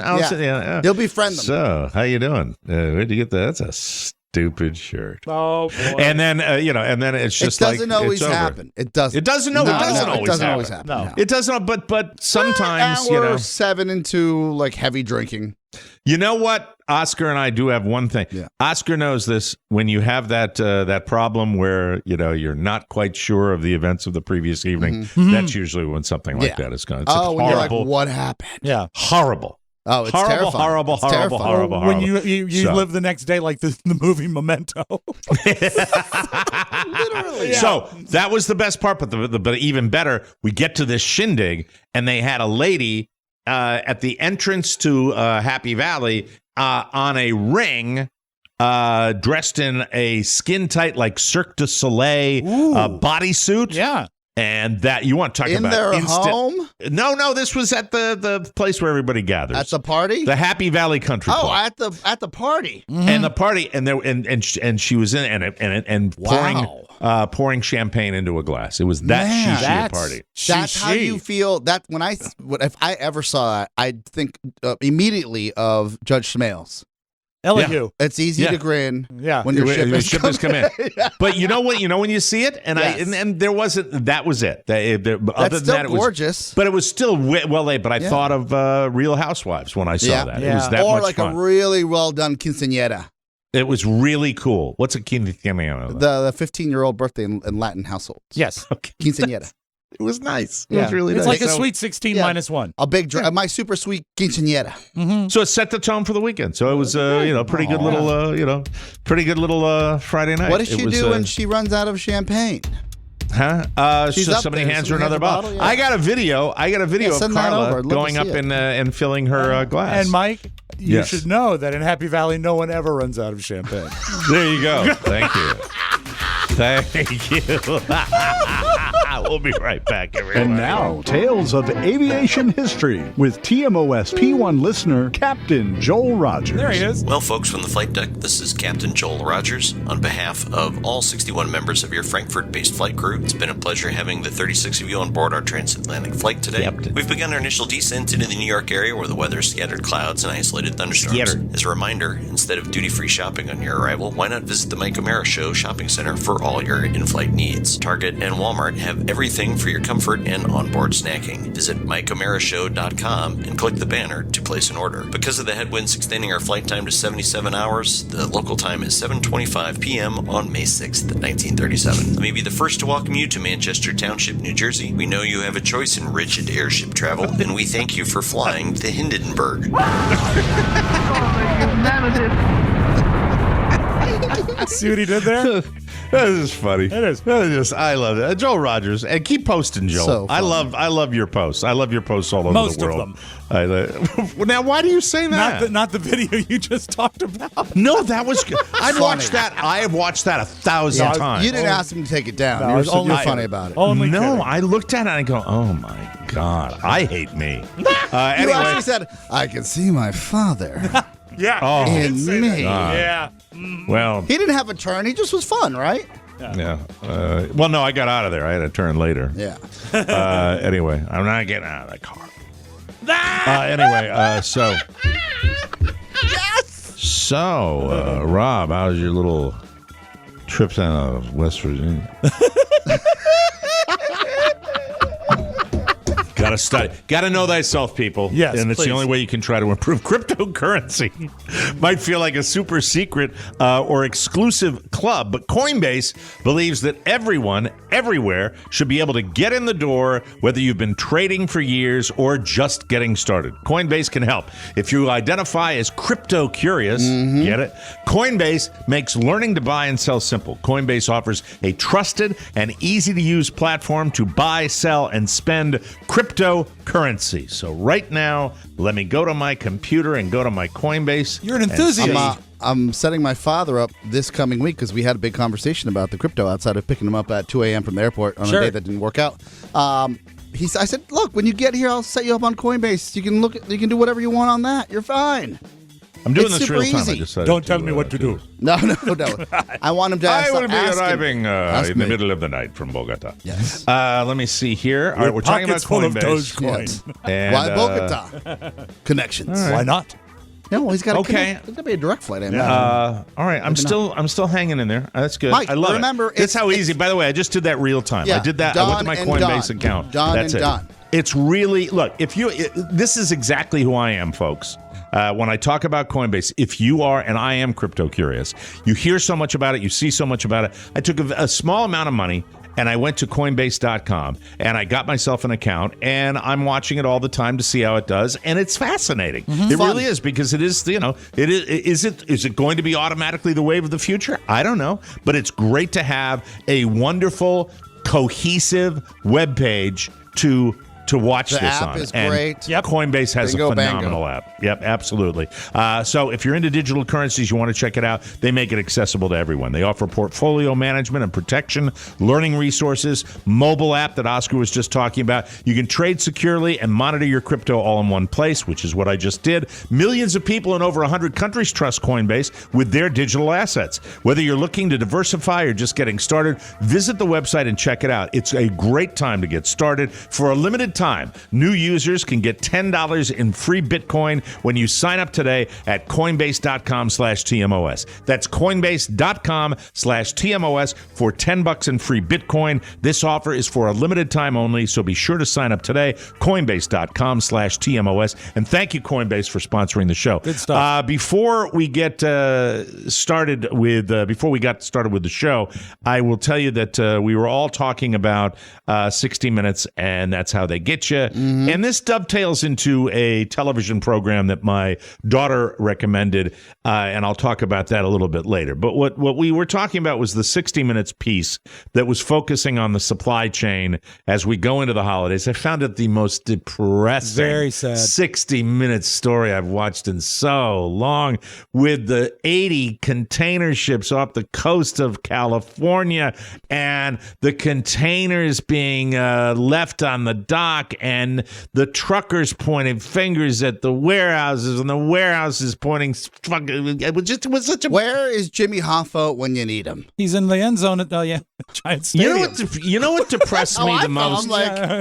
Speaker 3: You'll befriend them.
Speaker 2: So how you doing? Where'd you get that? That's a stupid shirt.
Speaker 4: Oh boy.
Speaker 2: And then and then it's just
Speaker 3: it doesn't
Speaker 2: like
Speaker 3: always
Speaker 2: it's over.
Speaker 3: happen. It doesn't.
Speaker 2: It doesn't. No, it doesn't always
Speaker 3: It doesn't
Speaker 2: happen.
Speaker 3: always happen.
Speaker 4: No.
Speaker 2: It doesn't. But sometimes
Speaker 3: Hour 7 into like heavy drinking.
Speaker 2: You know what? Oscar and I do have one thing.
Speaker 3: Yeah.
Speaker 2: Oscar knows this. When you have that problem where you're not quite sure of the events of the previous evening, that's usually when something like that is going. It's
Speaker 3: When you're like,
Speaker 2: horrible.
Speaker 3: what happened?
Speaker 2: Yeah, horrible.
Speaker 3: Oh, it's
Speaker 2: horrible,
Speaker 3: terrifying.
Speaker 2: horrible,
Speaker 3: It's
Speaker 2: horrible,
Speaker 3: terrifying.
Speaker 2: horrible,
Speaker 4: when
Speaker 2: horrible.
Speaker 4: you
Speaker 2: So-
Speaker 4: live the next day like the movie Memento.
Speaker 3: Literally.
Speaker 2: So that was the best part, but even better, we get to this shindig, and they had a lady at the entrance to Happy Valley on a ring, dressed in a skin tight like Cirque du Soleil bodysuit.
Speaker 4: Yeah.
Speaker 2: And that you want to talk
Speaker 3: In
Speaker 2: about
Speaker 3: their
Speaker 2: instant.
Speaker 3: home?
Speaker 2: No, this was at the place where everybody gathers.
Speaker 3: At the party?
Speaker 2: The Happy Valley Country Club.
Speaker 3: at the party.
Speaker 2: And the party, and she was in and
Speaker 3: Wow.
Speaker 2: pouring champagne into a glass. It was that
Speaker 3: Man,
Speaker 2: shishi a party.
Speaker 3: That's how you feel. That if I ever saw that, I'd think immediately of Judge Smales.
Speaker 4: Elihu.
Speaker 3: It's easy to grin when your ship
Speaker 2: has come in. But you know what? You know when you see it, and and there wasn't. That was it. Other than
Speaker 3: That's still
Speaker 2: that, it was
Speaker 3: gorgeous.
Speaker 2: But it was still well laid. But I thought of Real Housewives when I saw that. It was that
Speaker 3: or
Speaker 2: much
Speaker 3: like
Speaker 2: fun.
Speaker 3: a really well done quinceañera.
Speaker 2: It was really cool. What's a quinceañera?
Speaker 3: The 15-year-old birthday in Latin households.
Speaker 4: Yes.
Speaker 3: Quinceañera.
Speaker 2: It was nice. It
Speaker 4: Yeah.
Speaker 2: was really
Speaker 4: It's
Speaker 2: nice.
Speaker 4: like a sweet 16 minus 1.
Speaker 3: A big, my super sweet quinceañera.
Speaker 2: So it set the tone for the weekend. So it was, pretty good little Friday night.
Speaker 3: What does
Speaker 2: It
Speaker 3: she
Speaker 2: was,
Speaker 3: do when she runs out of champagne?
Speaker 2: Huh?
Speaker 3: She's
Speaker 2: So
Speaker 3: up
Speaker 2: somebody
Speaker 3: there.
Speaker 2: hands her
Speaker 3: Somebody
Speaker 2: another
Speaker 3: has a
Speaker 2: bottle.
Speaker 3: bottle, yeah.
Speaker 2: I got a video of
Speaker 3: send that over.
Speaker 2: Carla
Speaker 3: I'd love to
Speaker 2: going
Speaker 3: see
Speaker 2: up
Speaker 3: it.
Speaker 2: and filling her glass.
Speaker 4: And Mike, you
Speaker 2: Yes.
Speaker 4: should know that in Happy Valley, no one ever runs out of champagne.
Speaker 2: There you go. Thank you. Thank you. We'll be right back, everyone.
Speaker 6: And now, Tales of Aviation History with TMOS P1 listener Captain Joel Rogers.
Speaker 4: There he is.
Speaker 9: Well, folks, from the flight deck, this is Captain Joel Rogers. On behalf of all 61 members of your Frankfurt-based flight crew, it's been a pleasure having the 36 of you on board our transatlantic flight today.
Speaker 2: Captain.
Speaker 9: We've begun our initial descent into the New York area where the weather is scattered clouds and isolated thunderstorms.
Speaker 2: Scattered.
Speaker 9: As a reminder, instead of duty-free shopping on your arrival, why not visit the Mike O'Mara Show shopping center for all your in-flight needs? Target and Walmart have everything for your comfort and onboard snacking. Visit MikeO'MaraShow.com and click the banner to place an order. Because of the headwinds extending our flight time to 77 hours, the local time is 7:25 p.m. on May 6th, 1937. Let me be the first to welcome you to Manchester Township, New Jersey. We know you have a choice in rigid airship travel, and we thank you for flying the Hindenburg.
Speaker 4: See what he did there?
Speaker 2: That is funny.
Speaker 4: It is.
Speaker 2: I love it. Joel Rogers. And keep posting, Joel.
Speaker 3: So
Speaker 2: I
Speaker 3: funny.
Speaker 2: love your posts. I love your posts all over
Speaker 4: Most
Speaker 2: the
Speaker 4: of
Speaker 2: world. Now, why do you say that?
Speaker 4: Not the video you just talked about.
Speaker 2: No, that was good. I've
Speaker 3: Funny.
Speaker 2: watched that. I have watched that 1,000 times.
Speaker 3: You didn't ask him to take it down.
Speaker 4: No,
Speaker 3: You're,
Speaker 4: it's only-
Speaker 3: you're funny about it.
Speaker 4: Only
Speaker 2: No,
Speaker 4: kidding.
Speaker 2: I looked at it and I go, oh my God, I hate me.
Speaker 3: You
Speaker 2: Anyway,
Speaker 3: actually said, I can see my father
Speaker 4: Yeah.
Speaker 2: Oh.
Speaker 4: you did
Speaker 3: in
Speaker 4: say
Speaker 3: me.
Speaker 4: that. Yeah.
Speaker 2: well,
Speaker 3: He didn't have a turn. He just was fun, right?
Speaker 2: yeah. Well, no, I got out of there. I had a turn later.
Speaker 3: Yeah.
Speaker 2: Anyway, I'm not getting out of the car. Anyway, so.
Speaker 3: Yes!
Speaker 2: So, Rob, how's your little trip down to West Virginia? Gotta study. Gotta know thyself, people.
Speaker 4: Yes,
Speaker 2: and it's
Speaker 4: please.
Speaker 2: the only way you can try to improve cryptocurrency. Might feel like a super secret or exclusive club, but Coinbase believes that everyone, everywhere, should be able to get in the door, whether you've been trading for years or just getting started. Coinbase can help. If you identify as crypto curious, get it? Coinbase makes learning to buy and sell simple. Coinbase offers a trusted and easy-to-use platform to buy, sell, and spend cryptocurrency. So right now, let me go to my computer and go to my Coinbase.
Speaker 4: You're an
Speaker 2: and
Speaker 4: enthusiast.
Speaker 2: see-
Speaker 3: I'm setting my father up this coming week because we had a big conversation about the crypto outside of picking him up at 2 a.m. from the airport on
Speaker 4: Sure.
Speaker 3: a day that didn't work out. I said, look, when you get here, I'll set you up on Coinbase. You can do whatever you want on that. You're fine.
Speaker 2: I'm doing
Speaker 3: It's
Speaker 2: this
Speaker 3: super
Speaker 2: real time. I
Speaker 3: easy.
Speaker 2: decided
Speaker 4: Don't tell me what to do.
Speaker 3: No. I want him to
Speaker 2: I
Speaker 3: ask.
Speaker 2: will be
Speaker 3: ask him.
Speaker 2: arriving
Speaker 3: Ask
Speaker 2: in the
Speaker 3: me.
Speaker 2: middle of the night from Bogota.
Speaker 3: Yes.
Speaker 2: Let me see here. All right, we're talking about
Speaker 4: Pockets full of
Speaker 2: Coinbase.
Speaker 4: Dogecoin.
Speaker 3: Yes.
Speaker 2: And,
Speaker 3: Why Bogota? Connections.
Speaker 4: Why not?
Speaker 3: Yeah, well, he's got
Speaker 2: Okay.
Speaker 3: There's got to be a direct flight, I imagine.
Speaker 2: all right, I'm still hanging in there. That's good.
Speaker 3: Mike,
Speaker 2: I love
Speaker 3: remember,
Speaker 2: it. That's how easy. By the way, I just did that real time.
Speaker 3: Yeah,
Speaker 2: I did that. I went to
Speaker 3: done
Speaker 2: my
Speaker 3: and
Speaker 2: Coinbase
Speaker 3: done.
Speaker 2: account.
Speaker 3: Done
Speaker 2: That's
Speaker 3: and
Speaker 2: it.
Speaker 3: done.
Speaker 2: It's really this is exactly who I am, folks. When I talk about Coinbase, if you are, and I am crypto curious, you hear so much about it, you see so much about it. I took a small amount of money and I went to Coinbase.com and I got myself an account and I'm watching it all the time to see how it does. And it's fascinating. It
Speaker 3: Fun.
Speaker 2: really is, because it is, is it going to be automatically the wave of the future? I don't know, but it's great to have a wonderful, cohesive web page to watch
Speaker 3: The
Speaker 2: this
Speaker 3: app
Speaker 2: on.
Speaker 3: is
Speaker 2: And
Speaker 3: great.
Speaker 4: Yep.
Speaker 2: Coinbase has
Speaker 3: Bingo,
Speaker 2: a
Speaker 3: bango.
Speaker 2: phenomenal app. Yep, absolutely. So if you're into digital currencies, you want to check it out, they make it accessible to everyone. They offer portfolio management and protection, learning resources, mobile app that Oscar was just talking about. You can trade securely and monitor your crypto all in one place, which is what I just did. Millions of people in over 100 countries trust Coinbase with their digital assets. Whether you're looking to diversify or just getting started, visit the website and check it out. It's a great time to get started. For a limited time, new users can get $10 in free Bitcoin when you sign up today at Coinbase.com/TMOS. That's Coinbase.com/TMOS for $10 in free Bitcoin. This offer is for a limited time only, so be sure to sign up today. Coinbase.com/TMOS. And thank you, Coinbase, for sponsoring the show.
Speaker 4: Good stuff.
Speaker 2: Before we got started with the show, I will tell you that we were all talking about 60 Minutes, and that's how they get you. And this dovetails into a television program that my daughter recommended, and I'll talk about that a little bit later. But what we were talking about was the 60 Minutes piece that was focusing on the supply chain as we go into the holidays. I found it the most depressing,
Speaker 4: very sad
Speaker 2: 60 Minutes story I've watched in so long, with the 80 container ships off the coast of California and the containers being left on the dock and the truckers pointing fingers at the warehouses and the warehouses pointing it was such a...
Speaker 3: Where is Jimmy Hoffa when you need him?
Speaker 4: He's in the end zone at Giant Stadium.
Speaker 2: You know what depressed me the most?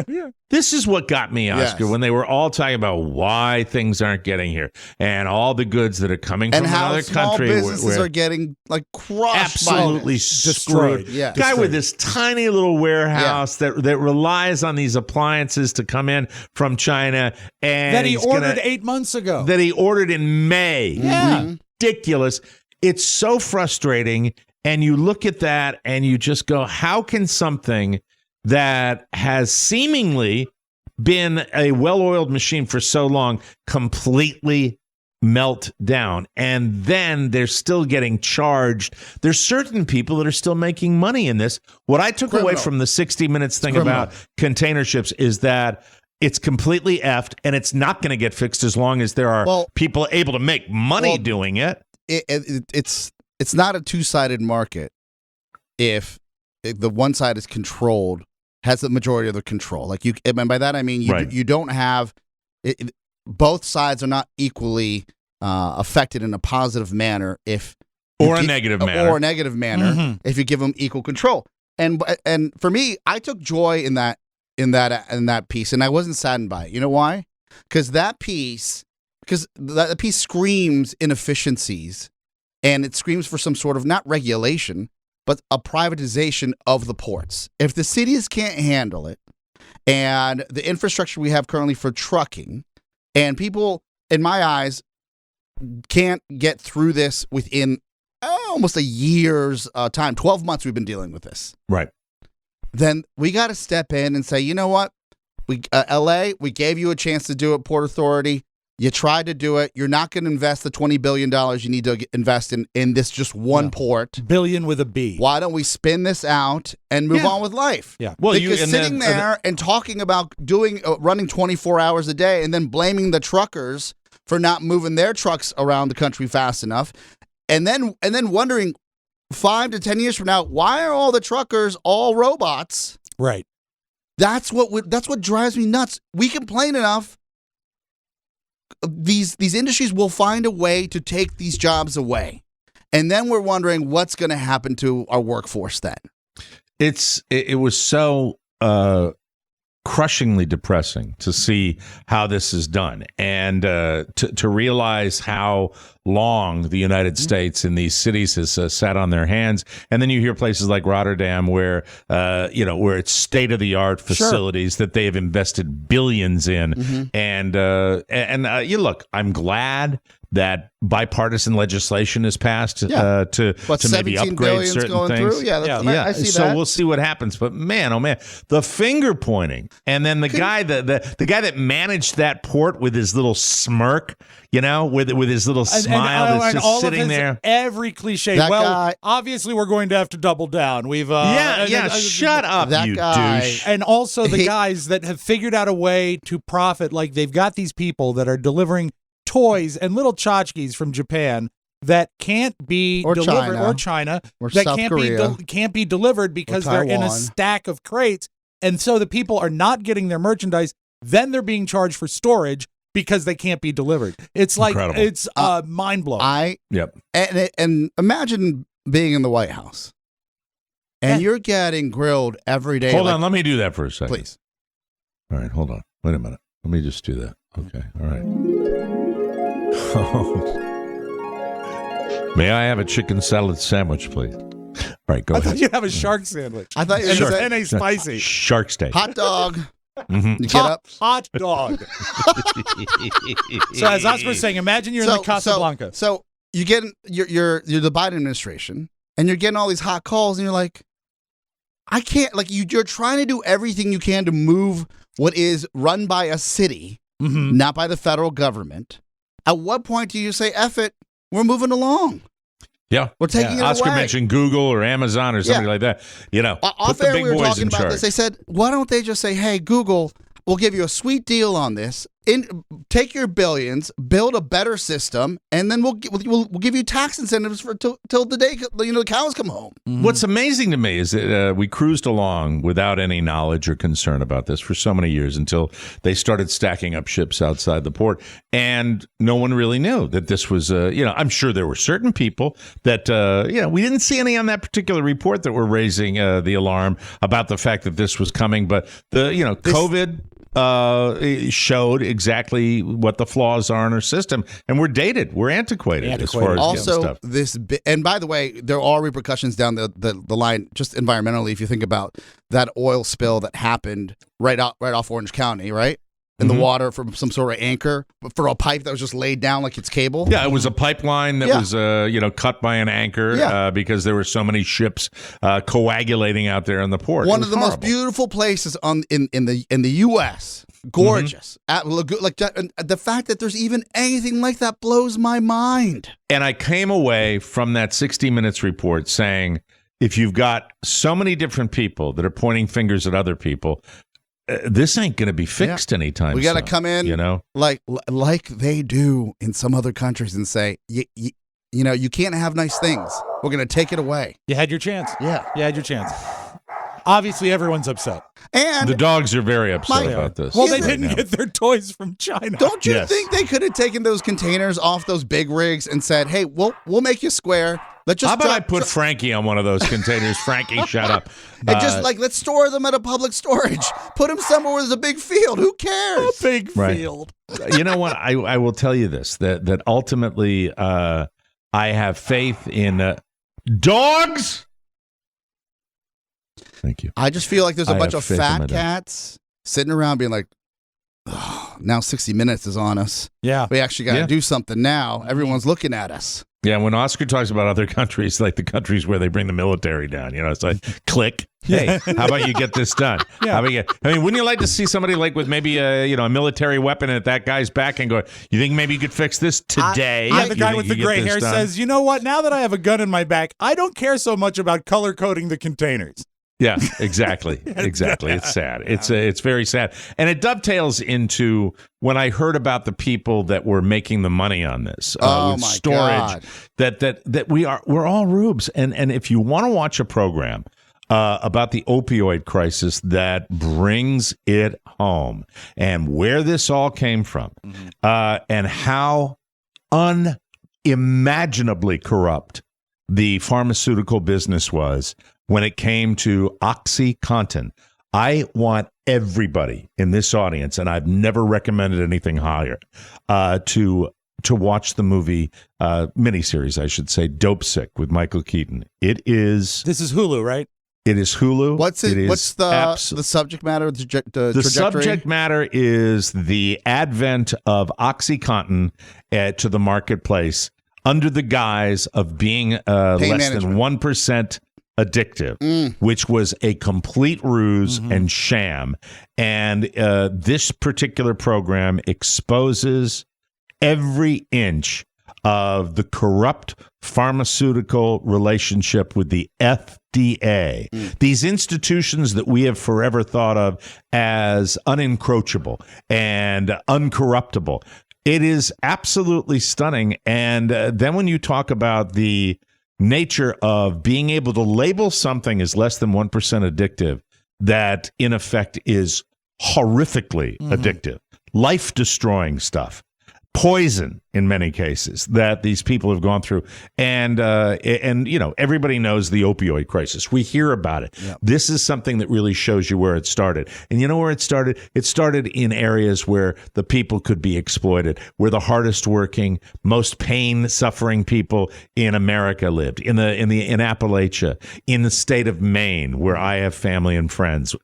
Speaker 4: Yeah.
Speaker 2: This is what got me, Oscar, when they were all talking about why things aren't getting here and all the goods that are coming from another country.
Speaker 3: And how small businesses are getting like crushed,
Speaker 2: absolutely screwed.
Speaker 3: Yeah.
Speaker 2: Guy with this tiny little warehouse that relies on these appliances to come in from China, and
Speaker 4: that he ordered 8 months ago.
Speaker 2: That he ordered in May.
Speaker 4: Yeah.
Speaker 2: Ridiculous. It's so frustrating. And you look at that and you just go, how can something that has seemingly been a well-oiled machine for so long completely melt down? And then they're still getting charged. There's certain people that are still making money in this. What I took away from the 60 Minutes thing about container ships is that it's completely effed, and it's not going to get fixed as long as there are people able to make money doing it.
Speaker 3: It's not a two-sided market if the one side is controlled, has the majority of the control. Like and by that I mean you don't have both sides are not equally affected in a positive manner
Speaker 2: or a negative manner
Speaker 3: if you give them equal control. And for me, I took joy in that piece, and I wasn't saddened by it. You know why? Because that piece screams inefficiencies, and it screams for some sort of not regulation, but a privatization of the ports. If the cities can't handle it, and the infrastructure we have currently for trucking, and people, in my eyes, can't get through this within almost a year's time, 12 months we've been dealing with this.
Speaker 2: Right.
Speaker 3: Then we got to step in and say, you know what? LA, we gave you a chance to do it, Port Authority. You tried to do it. You're not going to invest the $20 billion you need to invest in this just one port.
Speaker 4: Billion with a B.
Speaker 3: Why don't we spin this out and move on with life?
Speaker 4: Yeah.
Speaker 3: Well, because sitting there and talking about running 24 hours a day and then blaming the truckers for not moving their trucks around the country fast enough, and then wondering 5 to 10 years from now, why are all the truckers all robots?
Speaker 4: Right.
Speaker 3: That's what drives me nuts. We complain enough. These industries will find a way to take these jobs away. And then we're wondering what's going to happen to our workforce then.
Speaker 2: It was so crushingly depressing to see how this is done, and to realize how long the United States in these cities has sat on their hands. And then you hear places like Rotterdam where where it's state-of-the-art facilities that they have invested billions in. And you look, I'm glad that bipartisan legislation is passed to maybe upgrade certain things.
Speaker 3: Through? Yeah, I see
Speaker 2: so
Speaker 3: that.
Speaker 2: we'll see what happens. But man, oh man, the finger pointing, and then the guy that managed that port with his little smirk, with his little smile that's just sitting there.
Speaker 4: Every cliche. Obviously, we're going to have to double down. We've
Speaker 2: shut up,
Speaker 3: that
Speaker 2: you
Speaker 3: guy,
Speaker 2: douche.
Speaker 4: And also the guys that have figured out a way to profit. Like they've got these people that are delivering toys and little tchotchkes from Japan that can't be delivered, or China
Speaker 3: or
Speaker 4: that
Speaker 3: South Korea.
Speaker 4: Can't be delivered because they're in a stack of crates, and so the people are not getting their merchandise. Then they're being charged for storage because they can't be delivered. It's like
Speaker 2: incredible.
Speaker 4: It's mind blowing.
Speaker 3: And imagine being in the White House and you're getting grilled every day.
Speaker 2: Hold on, let me do that for a second,
Speaker 3: please.
Speaker 2: All right, hold on. Wait a minute. Let me just do that. Okay. All right. May I have a chicken salad sandwich, please? All right, go ahead.
Speaker 4: I thought you'd have a shark sandwich.
Speaker 3: I thought you
Speaker 4: and a spicy
Speaker 2: shark steak.
Speaker 3: Hot dog.
Speaker 2: Mm-hmm.
Speaker 3: You get up.
Speaker 4: Hot dog. So as Oscar was saying, imagine you're in the Casablanca.
Speaker 3: So you get you're the Biden administration, and you're getting all these hot calls, and you're like, I can't. Like you're trying to do everything you can to move what is run by a city, not by the federal government, at what point do you say, F it, we're moving along?
Speaker 2: Yeah.
Speaker 3: We're taking it
Speaker 2: Oscar
Speaker 3: away.
Speaker 2: mentioned Google or Amazon or something like that. You know, put
Speaker 3: off
Speaker 2: the
Speaker 3: air,
Speaker 2: big
Speaker 3: we were
Speaker 2: boys
Speaker 3: talking
Speaker 2: in
Speaker 3: about
Speaker 2: charge.
Speaker 3: this. They said, why don't they just say, hey, Google, we'll give you a sweet deal on this. Take your billions, build a better system, and then we'll give you tax incentives for till the day the cows come home.
Speaker 2: What's amazing to me is that we cruised along without any knowledge or concern about this for so many years until they started stacking up ships outside the port, and no one really knew that this was. I'm sure there were certain people that we didn't see any on that particular report that were raising the alarm about the fact that this was coming, but COVID. Showed exactly what the flaws are in our system, and we're dated, we're antiquated. As far as
Speaker 3: also
Speaker 2: stuff.
Speaker 3: And by the way, there are repercussions down the line, just environmentally. If you think about that oil spill that happened right off Orange County, right? In the water from some sort of anchor, for a pipe that was just laid down like it's cable.
Speaker 2: Yeah, it was a pipeline that was cut by an anchor because there were so many ships coagulating out there in the port.
Speaker 3: One of the most beautiful places in the U.S. Gorgeous. The fact that there's even anything like that blows my mind.
Speaker 2: And I came away from that 60 Minutes report saying, if you've got so many different people that are pointing fingers at other people, this ain't going to be fixed anytime soon.
Speaker 3: We got to come in, like they do in some other countries and say, you can't have nice things. We're going to take it away.
Speaker 4: You had your chance.
Speaker 3: Yeah.
Speaker 4: You had your chance. Obviously, everyone's upset.
Speaker 3: And
Speaker 2: the dogs are very upset about this.
Speaker 4: Well, they didn't get their toys from China.
Speaker 3: Don't you think they could have taken those containers off those big rigs and said, hey, we'll make you square.
Speaker 2: How about I put Frankie on one of those containers? Frankie, shut up.
Speaker 3: And just let's store them at a public storage. Put them somewhere where there's a big field. Who cares?
Speaker 4: A big field.
Speaker 2: You know what? I will tell you this, that ultimately I have faith in dogs. Thank you.
Speaker 3: I just feel like there's a bunch of fat cats sitting around being like, oh, now 60 Minutes is on us.
Speaker 4: Yeah.
Speaker 3: We actually got to do something now. Everyone's looking at us.
Speaker 2: Yeah, when Oscar talks about other countries, like the countries where they bring the military down, it's like, click. Hey, how about you get this done?
Speaker 4: Yeah.
Speaker 2: Wouldn't you like to see somebody like with maybe a military weapon at that guy's back and go, you think maybe you could fix this today?
Speaker 4: The guy with the gray hair says, you know what? Now that I have a gun in my back, I don't care so much about color coding the containers.
Speaker 2: Yeah, exactly. Exactly. It's sad. It's very sad. And it dovetails into when I heard about the people that were making the money on this with storage, that we're all rubes. And if you want to watch a program about the opioid crisis that brings it home and where this all came from, and how unimaginably corrupt the pharmaceutical business was when it came to OxyContin, I want everybody in this audience, and I've never recommended anything higher, to watch the movie miniseries, I should say, Dope Sick with Michael Keaton. This is
Speaker 4: Hulu, right?
Speaker 2: It is Hulu.
Speaker 3: What's the subject matter? The
Speaker 2: subject matter is the advent of OxyContin to the marketplace under the guise of being less than 1% addictive, which was a complete ruse and sham. And this particular program exposes every inch of the corrupt pharmaceutical relationship with the FDA. These institutions that we have forever thought of as unencroachable and uncorruptible. It is absolutely stunning. And then when you talk about the nature of being able to label something as less than 1% addictive, that in effect is horrifically addictive, life-destroying stuff, poison in many cases that these people have gone through. And everybody knows the opioid crisis. We hear about it. Yep. This is something that really shows you where it started. And you know where it started? It started in areas where the people could be exploited, where the hardest working, most pain suffering people in America lived, in Appalachia, in the state of Maine, where I have family and friends,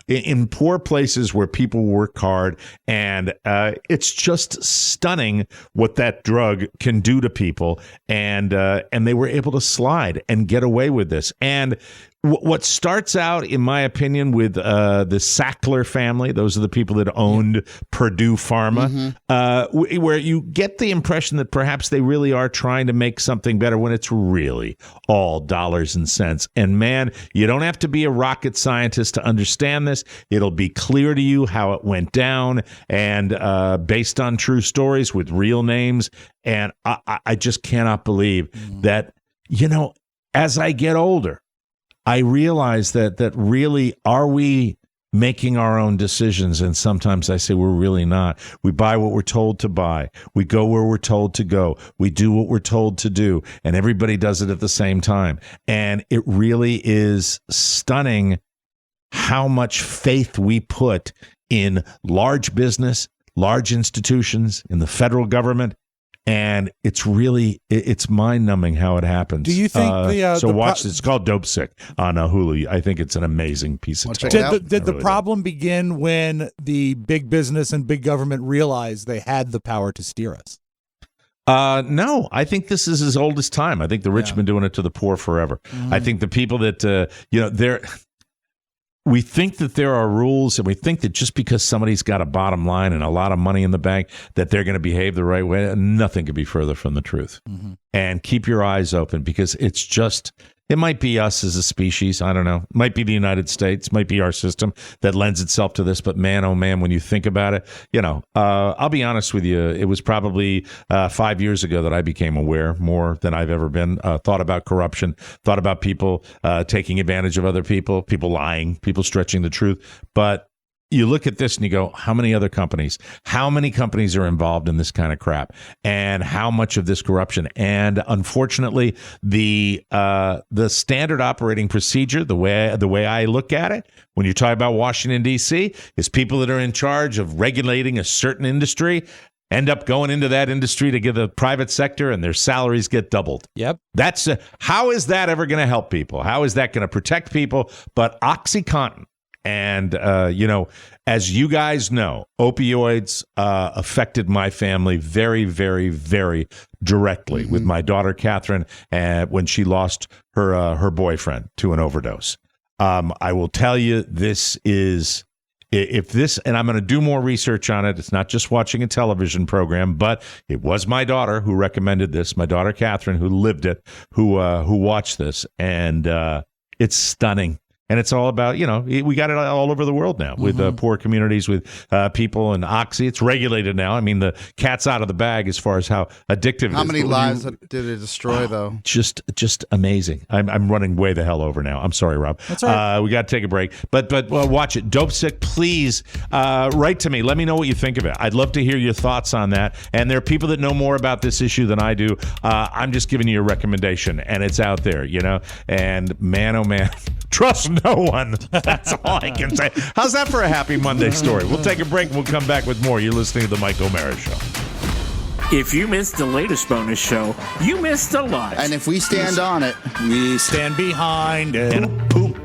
Speaker 2: in poor places where people work hard. And it's just stunning what that drug can do to people, and they were able to slide and get away with this. And what starts out, in my opinion, with the Sackler family, those are the people that owned Purdue Pharma, where you get the impression that perhaps they really are trying to make something better when it's really all dollars and cents. And man, you don't have to be a rocket scientist to understand this. It'll be clear to you how it went down, and based on true stories with real names. And I just cannot believe that, as I get older, I realize that really, are we making our own decisions? And sometimes I say we're really not. We buy what we're told to buy. We go where we're told to go. We do what we're told to do. And everybody does it at the same time. And it really is stunning how much faith we put in large business, large institutions, in the federal government. And it's mind-numbing how it happens.
Speaker 4: Do you think
Speaker 2: watch this. It's called Dope Sick on Hulu. I think it's an amazing piece of television.
Speaker 4: Did the problem begin when the big business and big government realized they had the power to steer us?
Speaker 2: No, I think this is as old as time. I think the rich have been doing it to the poor forever. I think the people that, we think that there are rules, and we think that just because somebody's got a bottom line and a lot of money in the bank, that they're going to behave the right way. Nothing could be further from the truth. And keep your eyes open, because it might be us as a species. I don't know. It might be the United States, might be our system that lends itself to this. But man, oh man, when you think about it, I'll be honest with you. It was probably 5 years ago that I became aware more than I've ever been. Thought about corruption, thought about people taking advantage of other people lying, people stretching the truth. But you look at this and you go, how many companies are involved in this kind of crap, and how much of this corruption? And unfortunately, the standard operating procedure, the way I look at it, when you talk about Washington, D.C., is people that are in charge of regulating a certain industry end up going into that industry to give the private sector, and their salaries get doubled.
Speaker 4: Yep.
Speaker 2: That's how is that ever going to help people? How is that going to protect people? But OxyContin. And, as you guys know, opioids affected my family very, very, very directly with my daughter, Catherine, when she lost her boyfriend to an overdose. I will tell you, and I'm going to do more research on it. It's not just watching a television program, but it was my daughter who recommended this, my daughter, Catherine, who lived it, who watched this. And it's stunning. And it's all about, we got it all over the world now with poor communities, with people and Oxy. It's regulated now. I mean, the cat's out of the bag as far as how addictive it is.
Speaker 3: How many lives did it destroy, though?
Speaker 2: Just amazing. I'm running way the hell over now. I'm sorry, Rob.
Speaker 4: That's all right.
Speaker 2: We got to take a break. But watch it. Dope Sick, please write to me. Let me know what you think of it. I'd love to hear your thoughts on that. And there are people that know more about this issue than I do. I'm just giving you a recommendation, and it's out there, And man, oh man, trust no one. That's all I can say. How's that for a happy Monday story? We'll take a break and we'll come back with more. You're listening to The Mike O'Mara Show.
Speaker 10: If you missed the latest bonus show, you missed a lot.
Speaker 3: And if we stand on it,
Speaker 4: we stand behind it.
Speaker 2: And poop.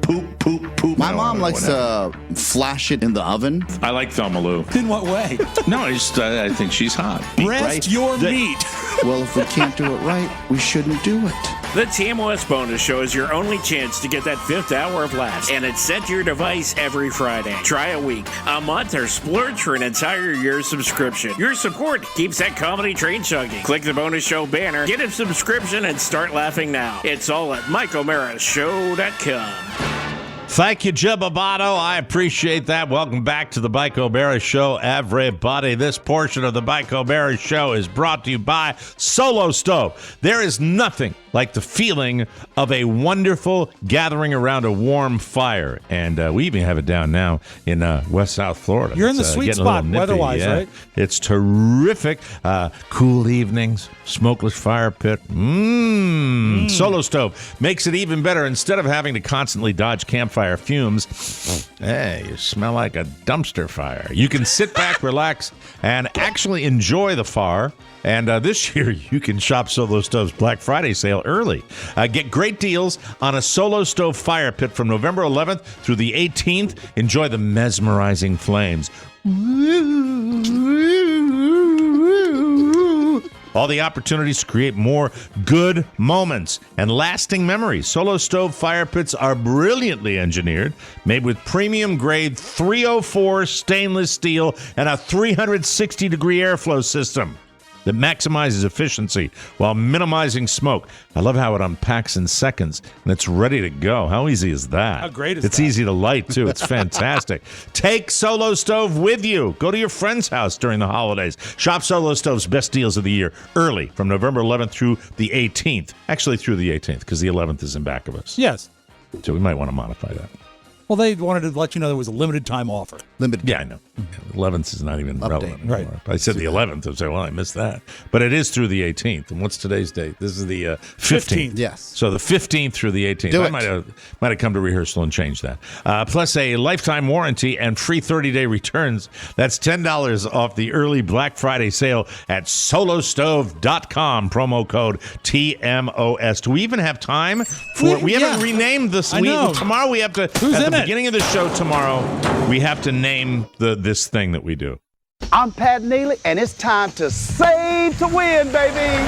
Speaker 3: My mom likes to flash it in the oven.
Speaker 2: I like Thelma Lou.
Speaker 4: In what way?
Speaker 2: No, I think she's hot.
Speaker 4: Rest your meat.
Speaker 3: Well, if we can't do it right, we shouldn't do it.
Speaker 10: The TMOS bonus show is your only chance to get that 5th hour of laughs, and it's sent to your device every Friday. Try a week, a month, or splurge for an entire year subscription. Your support keeps that comedy train chugging. Click the bonus show banner, get a subscription, and start laughing now. It's all at MikeO'MaraShow.com.
Speaker 2: Thank you, Jim Amato. I appreciate that. Welcome back to the Mike O'Mara Show, everybody. This portion of the Mike O'Mara Show is brought to you by Solo Stove. There is nothing like the feeling of a wonderful gathering around a warm fire. And we even have it down now in West South Florida.
Speaker 4: You're in the sweet spot weather-wise, right?
Speaker 2: It's terrific. Cool evenings, smokeless fire pit. Solo Stove makes it even better. Instead of having to constantly dodge campfire fumes, hey, you smell like a dumpster fire. You can sit back, relax, and actually enjoy the fire. And this year, you can shop Solo Stove's Black Friday sale early. Get great deals on a Solo Stove fire pit from November 11th through the 18th. Enjoy the mesmerizing flames. all the opportunities to create more good moments and lasting memories. Solo Stove fire pits are brilliantly engineered, made with premium-grade 304 stainless steel and a 360-degree airflow system that maximizes efficiency while minimizing smoke. I love how it unpacks in seconds, and it's ready to go. How easy is that?
Speaker 4: How great is that?
Speaker 2: It's easy to light, too. It's fantastic. Take Solo Stove with you. Go to your friend's house during the holidays. Shop Solo Stove's best deals of the year early from November 11th through the 18th. Actually, through the 18th, because the 11th is in back of us.
Speaker 4: Yes.
Speaker 2: So we might want to modify that.
Speaker 4: Well, they wanted to let you know there was a limited time offer.
Speaker 2: Yeah, I know. The 11th is not even relevant anymore.
Speaker 4: Right.
Speaker 2: I said the 11th. I said, well, I missed that. But it is through the 18th. And what's today's date? This is the 15th.
Speaker 3: Yes.
Speaker 2: So the 15th through the 18th.
Speaker 3: Do
Speaker 2: I
Speaker 3: it.
Speaker 2: might have come to rehearsal and changed that. Plus a lifetime warranty and free 30-day returns. That's $10 off the early Black Friday sale at solostove.com. Promo code TMOS. Do we even have time for it? We haven't renamed this.
Speaker 4: I know.
Speaker 2: Tomorrow we have to,
Speaker 4: Who's
Speaker 2: at
Speaker 4: in
Speaker 2: the
Speaker 4: it?
Speaker 2: beginning of the show tomorrow, we have to name this thing that we do.
Speaker 11: I'm Pat Neely, and it's time to save to win, baby.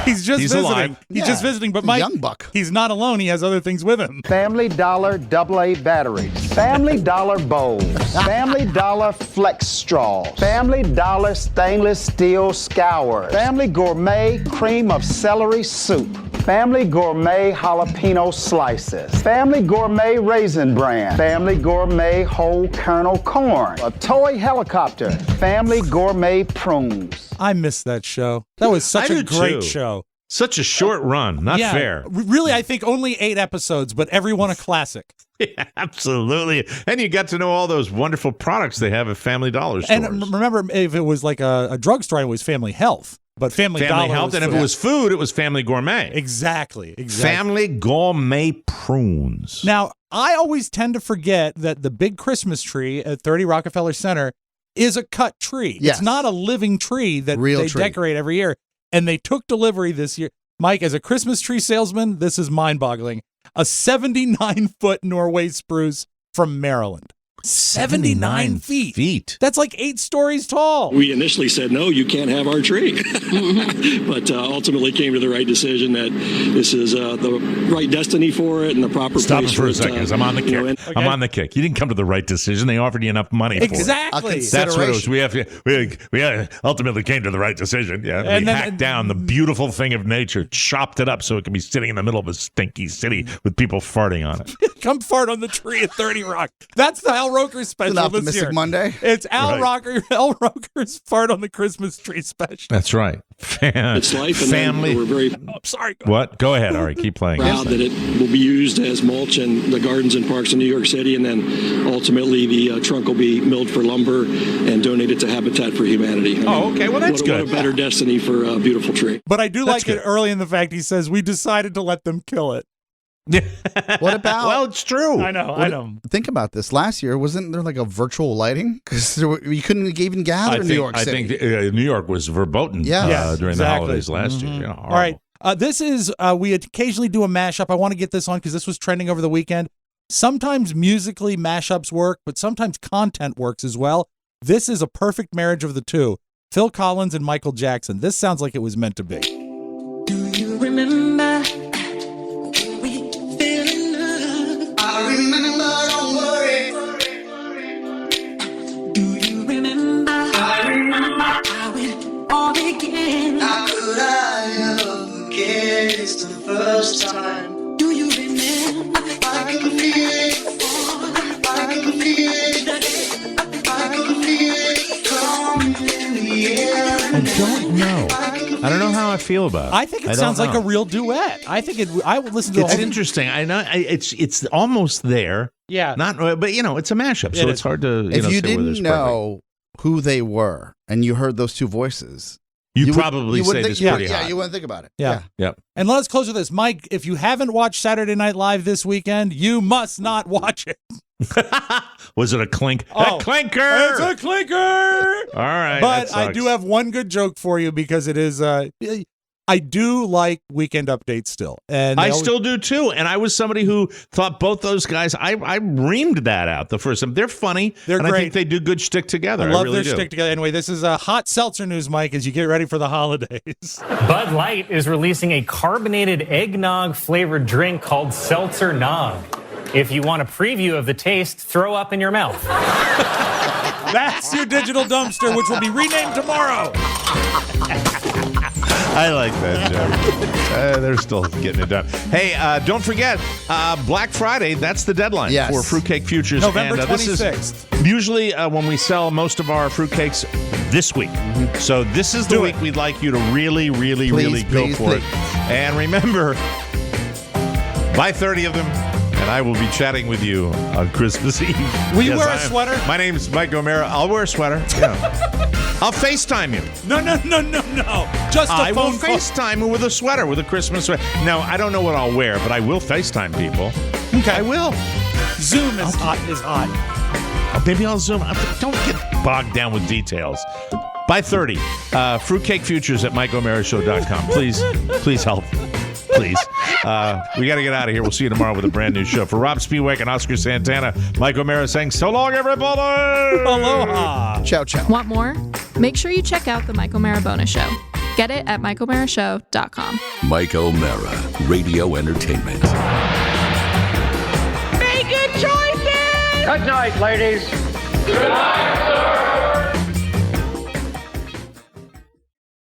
Speaker 4: He's
Speaker 2: He's
Speaker 4: visiting.
Speaker 2: alive.
Speaker 4: He's just visiting, but Mike,
Speaker 3: Young buck.
Speaker 4: he's not alone. He has other things with him.
Speaker 11: Family Dollar AA batteries, Family Dollar bowls, Family Dollar flex straws, Family Dollar stainless steel scours, Family Gourmet cream of celery soup, Family Gourmet jalapeno slices, Family Gourmet raisin bran, Family Gourmet whole kernel corn, a toy helicopter, Family Gourmet prunes.
Speaker 4: I missed that show. That was such
Speaker 2: I
Speaker 4: a
Speaker 2: do
Speaker 4: great
Speaker 2: too.
Speaker 4: show.
Speaker 2: Such a short run. Not
Speaker 4: Yeah,
Speaker 2: fair.
Speaker 4: Really, I think only 8 episodes, but every one a classic.
Speaker 2: Yeah, absolutely. And you got to know all those wonderful products they have at Family Dollar stores.
Speaker 4: And remember, if it was like a drugstore, it was Family Health. But Family Dollar
Speaker 2: Health,
Speaker 4: was
Speaker 2: and if
Speaker 4: food.
Speaker 2: it was food, it was Family Gourmet.
Speaker 4: Exactly.
Speaker 2: Family Gourmet prunes.
Speaker 4: Now, I always tend to forget that the big Christmas tree at 30 Rockefeller Center is a cut tree.
Speaker 3: Yes.
Speaker 4: It's not a living tree that
Speaker 3: Real
Speaker 4: they
Speaker 3: tree.
Speaker 4: decorate every year. And they took delivery this year. Mike, as a Christmas tree salesman, this is mind-boggling. A 79-foot Norway spruce from Maryland. 79 feet. That's like 8 stories tall.
Speaker 12: We initially said, no, you can't have our tree. But ultimately came to the right decision that this is the right destiny for it and the proper
Speaker 2: Stop
Speaker 12: place
Speaker 2: it for a
Speaker 12: it,
Speaker 2: second, 'cause I'm on the kick.
Speaker 12: Okay.
Speaker 2: I'm on the kick. You didn't come to the right decision. They offered you enough money for it.
Speaker 4: Exactly.
Speaker 2: That's what it was. We ultimately came to the right decision. Yeah,
Speaker 4: And
Speaker 2: we
Speaker 4: then-
Speaker 2: hacked down the beautiful thing of nature, chopped it up so it can be sitting in the middle of a stinky city with people farting on it.
Speaker 4: Come fart on the tree at 30 Rock. That's the Al Roker special
Speaker 3: An
Speaker 4: this
Speaker 3: optimistic
Speaker 4: year.
Speaker 3: Monday.
Speaker 4: It's Al
Speaker 2: Right.
Speaker 4: Roker's fart on the Christmas tree special.
Speaker 2: That's right.
Speaker 12: It's life, and
Speaker 2: Family.
Speaker 12: we're very
Speaker 4: I'm sorry.
Speaker 2: What? Go ahead, Ari. Keep playing.
Speaker 12: proud that it will be used as mulch in the gardens and parks in New York City, and then ultimately the trunk will be milled for lumber and donated to Habitat for Humanity.
Speaker 2: Oh, okay. Well, that's
Speaker 12: what a
Speaker 2: good.
Speaker 12: better destiny for a beautiful tree.
Speaker 4: But I do
Speaker 2: That's
Speaker 4: like it
Speaker 2: good.
Speaker 4: early in the fact he says, we decided to let them kill it.
Speaker 3: What about?
Speaker 2: Well, it's true.
Speaker 4: I know.
Speaker 3: Think about this. Last year, wasn't there like a virtual lighting? Because you couldn't even gather in New York City.
Speaker 2: I think New York was verboten
Speaker 3: Yeah.
Speaker 4: Yes,
Speaker 2: during
Speaker 4: exactly.
Speaker 2: the holidays last year. Yeah,
Speaker 4: All right. This is, we occasionally do a mashup. I want to get this on because this was trending over the weekend. Sometimes musically mashups work, but sometimes content works as well. This is a perfect marriage of the two. Phil Collins and Michael Jackson. This sounds like it was meant to be.
Speaker 5: Do you remember? We fell in love. I remember, don't worry. Do you remember? I remember how it all began. How could I ever forget? It's the first time. Do you remember? I can feel it. I can feel it. I can feel it coming in the air.
Speaker 2: I don't know. I don't know how I feel about it.
Speaker 4: I think it
Speaker 2: don't
Speaker 4: sounds like
Speaker 2: know.
Speaker 4: a real duet. I think I would listen to
Speaker 2: It's
Speaker 4: the whole
Speaker 2: interesting. I know it's almost there.
Speaker 4: Yeah.
Speaker 2: Not, but it's a mashup, so
Speaker 4: It
Speaker 2: it's
Speaker 4: is.
Speaker 2: hard to.
Speaker 3: If
Speaker 2: say
Speaker 3: you
Speaker 2: whether
Speaker 3: didn't
Speaker 2: it's
Speaker 3: know who they were and you heard those two voices,
Speaker 2: you
Speaker 3: would-
Speaker 2: probably
Speaker 3: wouldn't
Speaker 2: say
Speaker 3: think-
Speaker 2: this pretty
Speaker 3: yeah,
Speaker 2: hot.
Speaker 3: you wouldn't think about it.
Speaker 4: Yeah.
Speaker 2: Yep.
Speaker 4: And let's close with this. Mike, if you haven't watched Saturday Night Live this weekend, you must not watch it.
Speaker 2: Was it a clink?
Speaker 4: Oh,
Speaker 2: a clinker.
Speaker 4: It's a clinker.
Speaker 2: All right.
Speaker 4: But
Speaker 2: that
Speaker 4: I
Speaker 2: sucks.
Speaker 4: do have one good joke for you because it is. I do like Weekend Update still. And
Speaker 2: I still do too. And I was somebody who thought both those guys, I reamed that out the first time. They're funny.
Speaker 4: They're
Speaker 2: and
Speaker 4: great.
Speaker 2: I think they do good shtick together.
Speaker 4: I love
Speaker 2: really
Speaker 4: their shtick together. Anyway, this is a hot seltzer news, Mike, as you get ready for the holidays.
Speaker 13: Bud Light is releasing a carbonated eggnog flavored drink called Seltzer Nog. If you want a preview of the taste, throw up in your mouth.
Speaker 4: That's your digital dumpster, which will be renamed tomorrow.
Speaker 2: I like that joke. They're still getting it done. Hey, don't forget, Black Friday, that's the deadline for Fruitcake Futures.
Speaker 4: November
Speaker 2: and,
Speaker 4: 26th.
Speaker 2: This is usually when we sell most of our fruitcakes this week. So this is the week we'd like you to really go for it. And remember, buy 30 of them. And I will be chatting with you on Christmas Eve.
Speaker 4: Will you wear a sweater?
Speaker 2: My name's Mike O'Mara. I'll wear a sweater. Yeah. I'll FaceTime you.
Speaker 4: No. Just a
Speaker 2: I will
Speaker 4: phone call.
Speaker 2: FaceTime you with a sweater, with a Christmas sweater. Now, I don't know what I'll wear, but I will FaceTime people.
Speaker 4: Okay.
Speaker 2: I will.
Speaker 4: Zoom is hot.
Speaker 2: Maybe I'll Zoom. Don't get bogged down with details. Buy 30. Fruitcake Futures at MikeO'MaraShow.com. Please help. Please. We got to get out of here. We'll see you tomorrow with a brand new show. For Rob Spiewak and Oscar Santana, Mike O'Mara saying so long, everybody.
Speaker 4: Aloha.
Speaker 3: Ciao, ciao.
Speaker 14: Want more? Make sure you check out the Mike O'Mara Bonus Show. Get it at MikeO'MaraShow.com.
Speaker 1: Mike O'Mara, Radio Entertainment.
Speaker 5: Make good choices! Good night, ladies. Good night.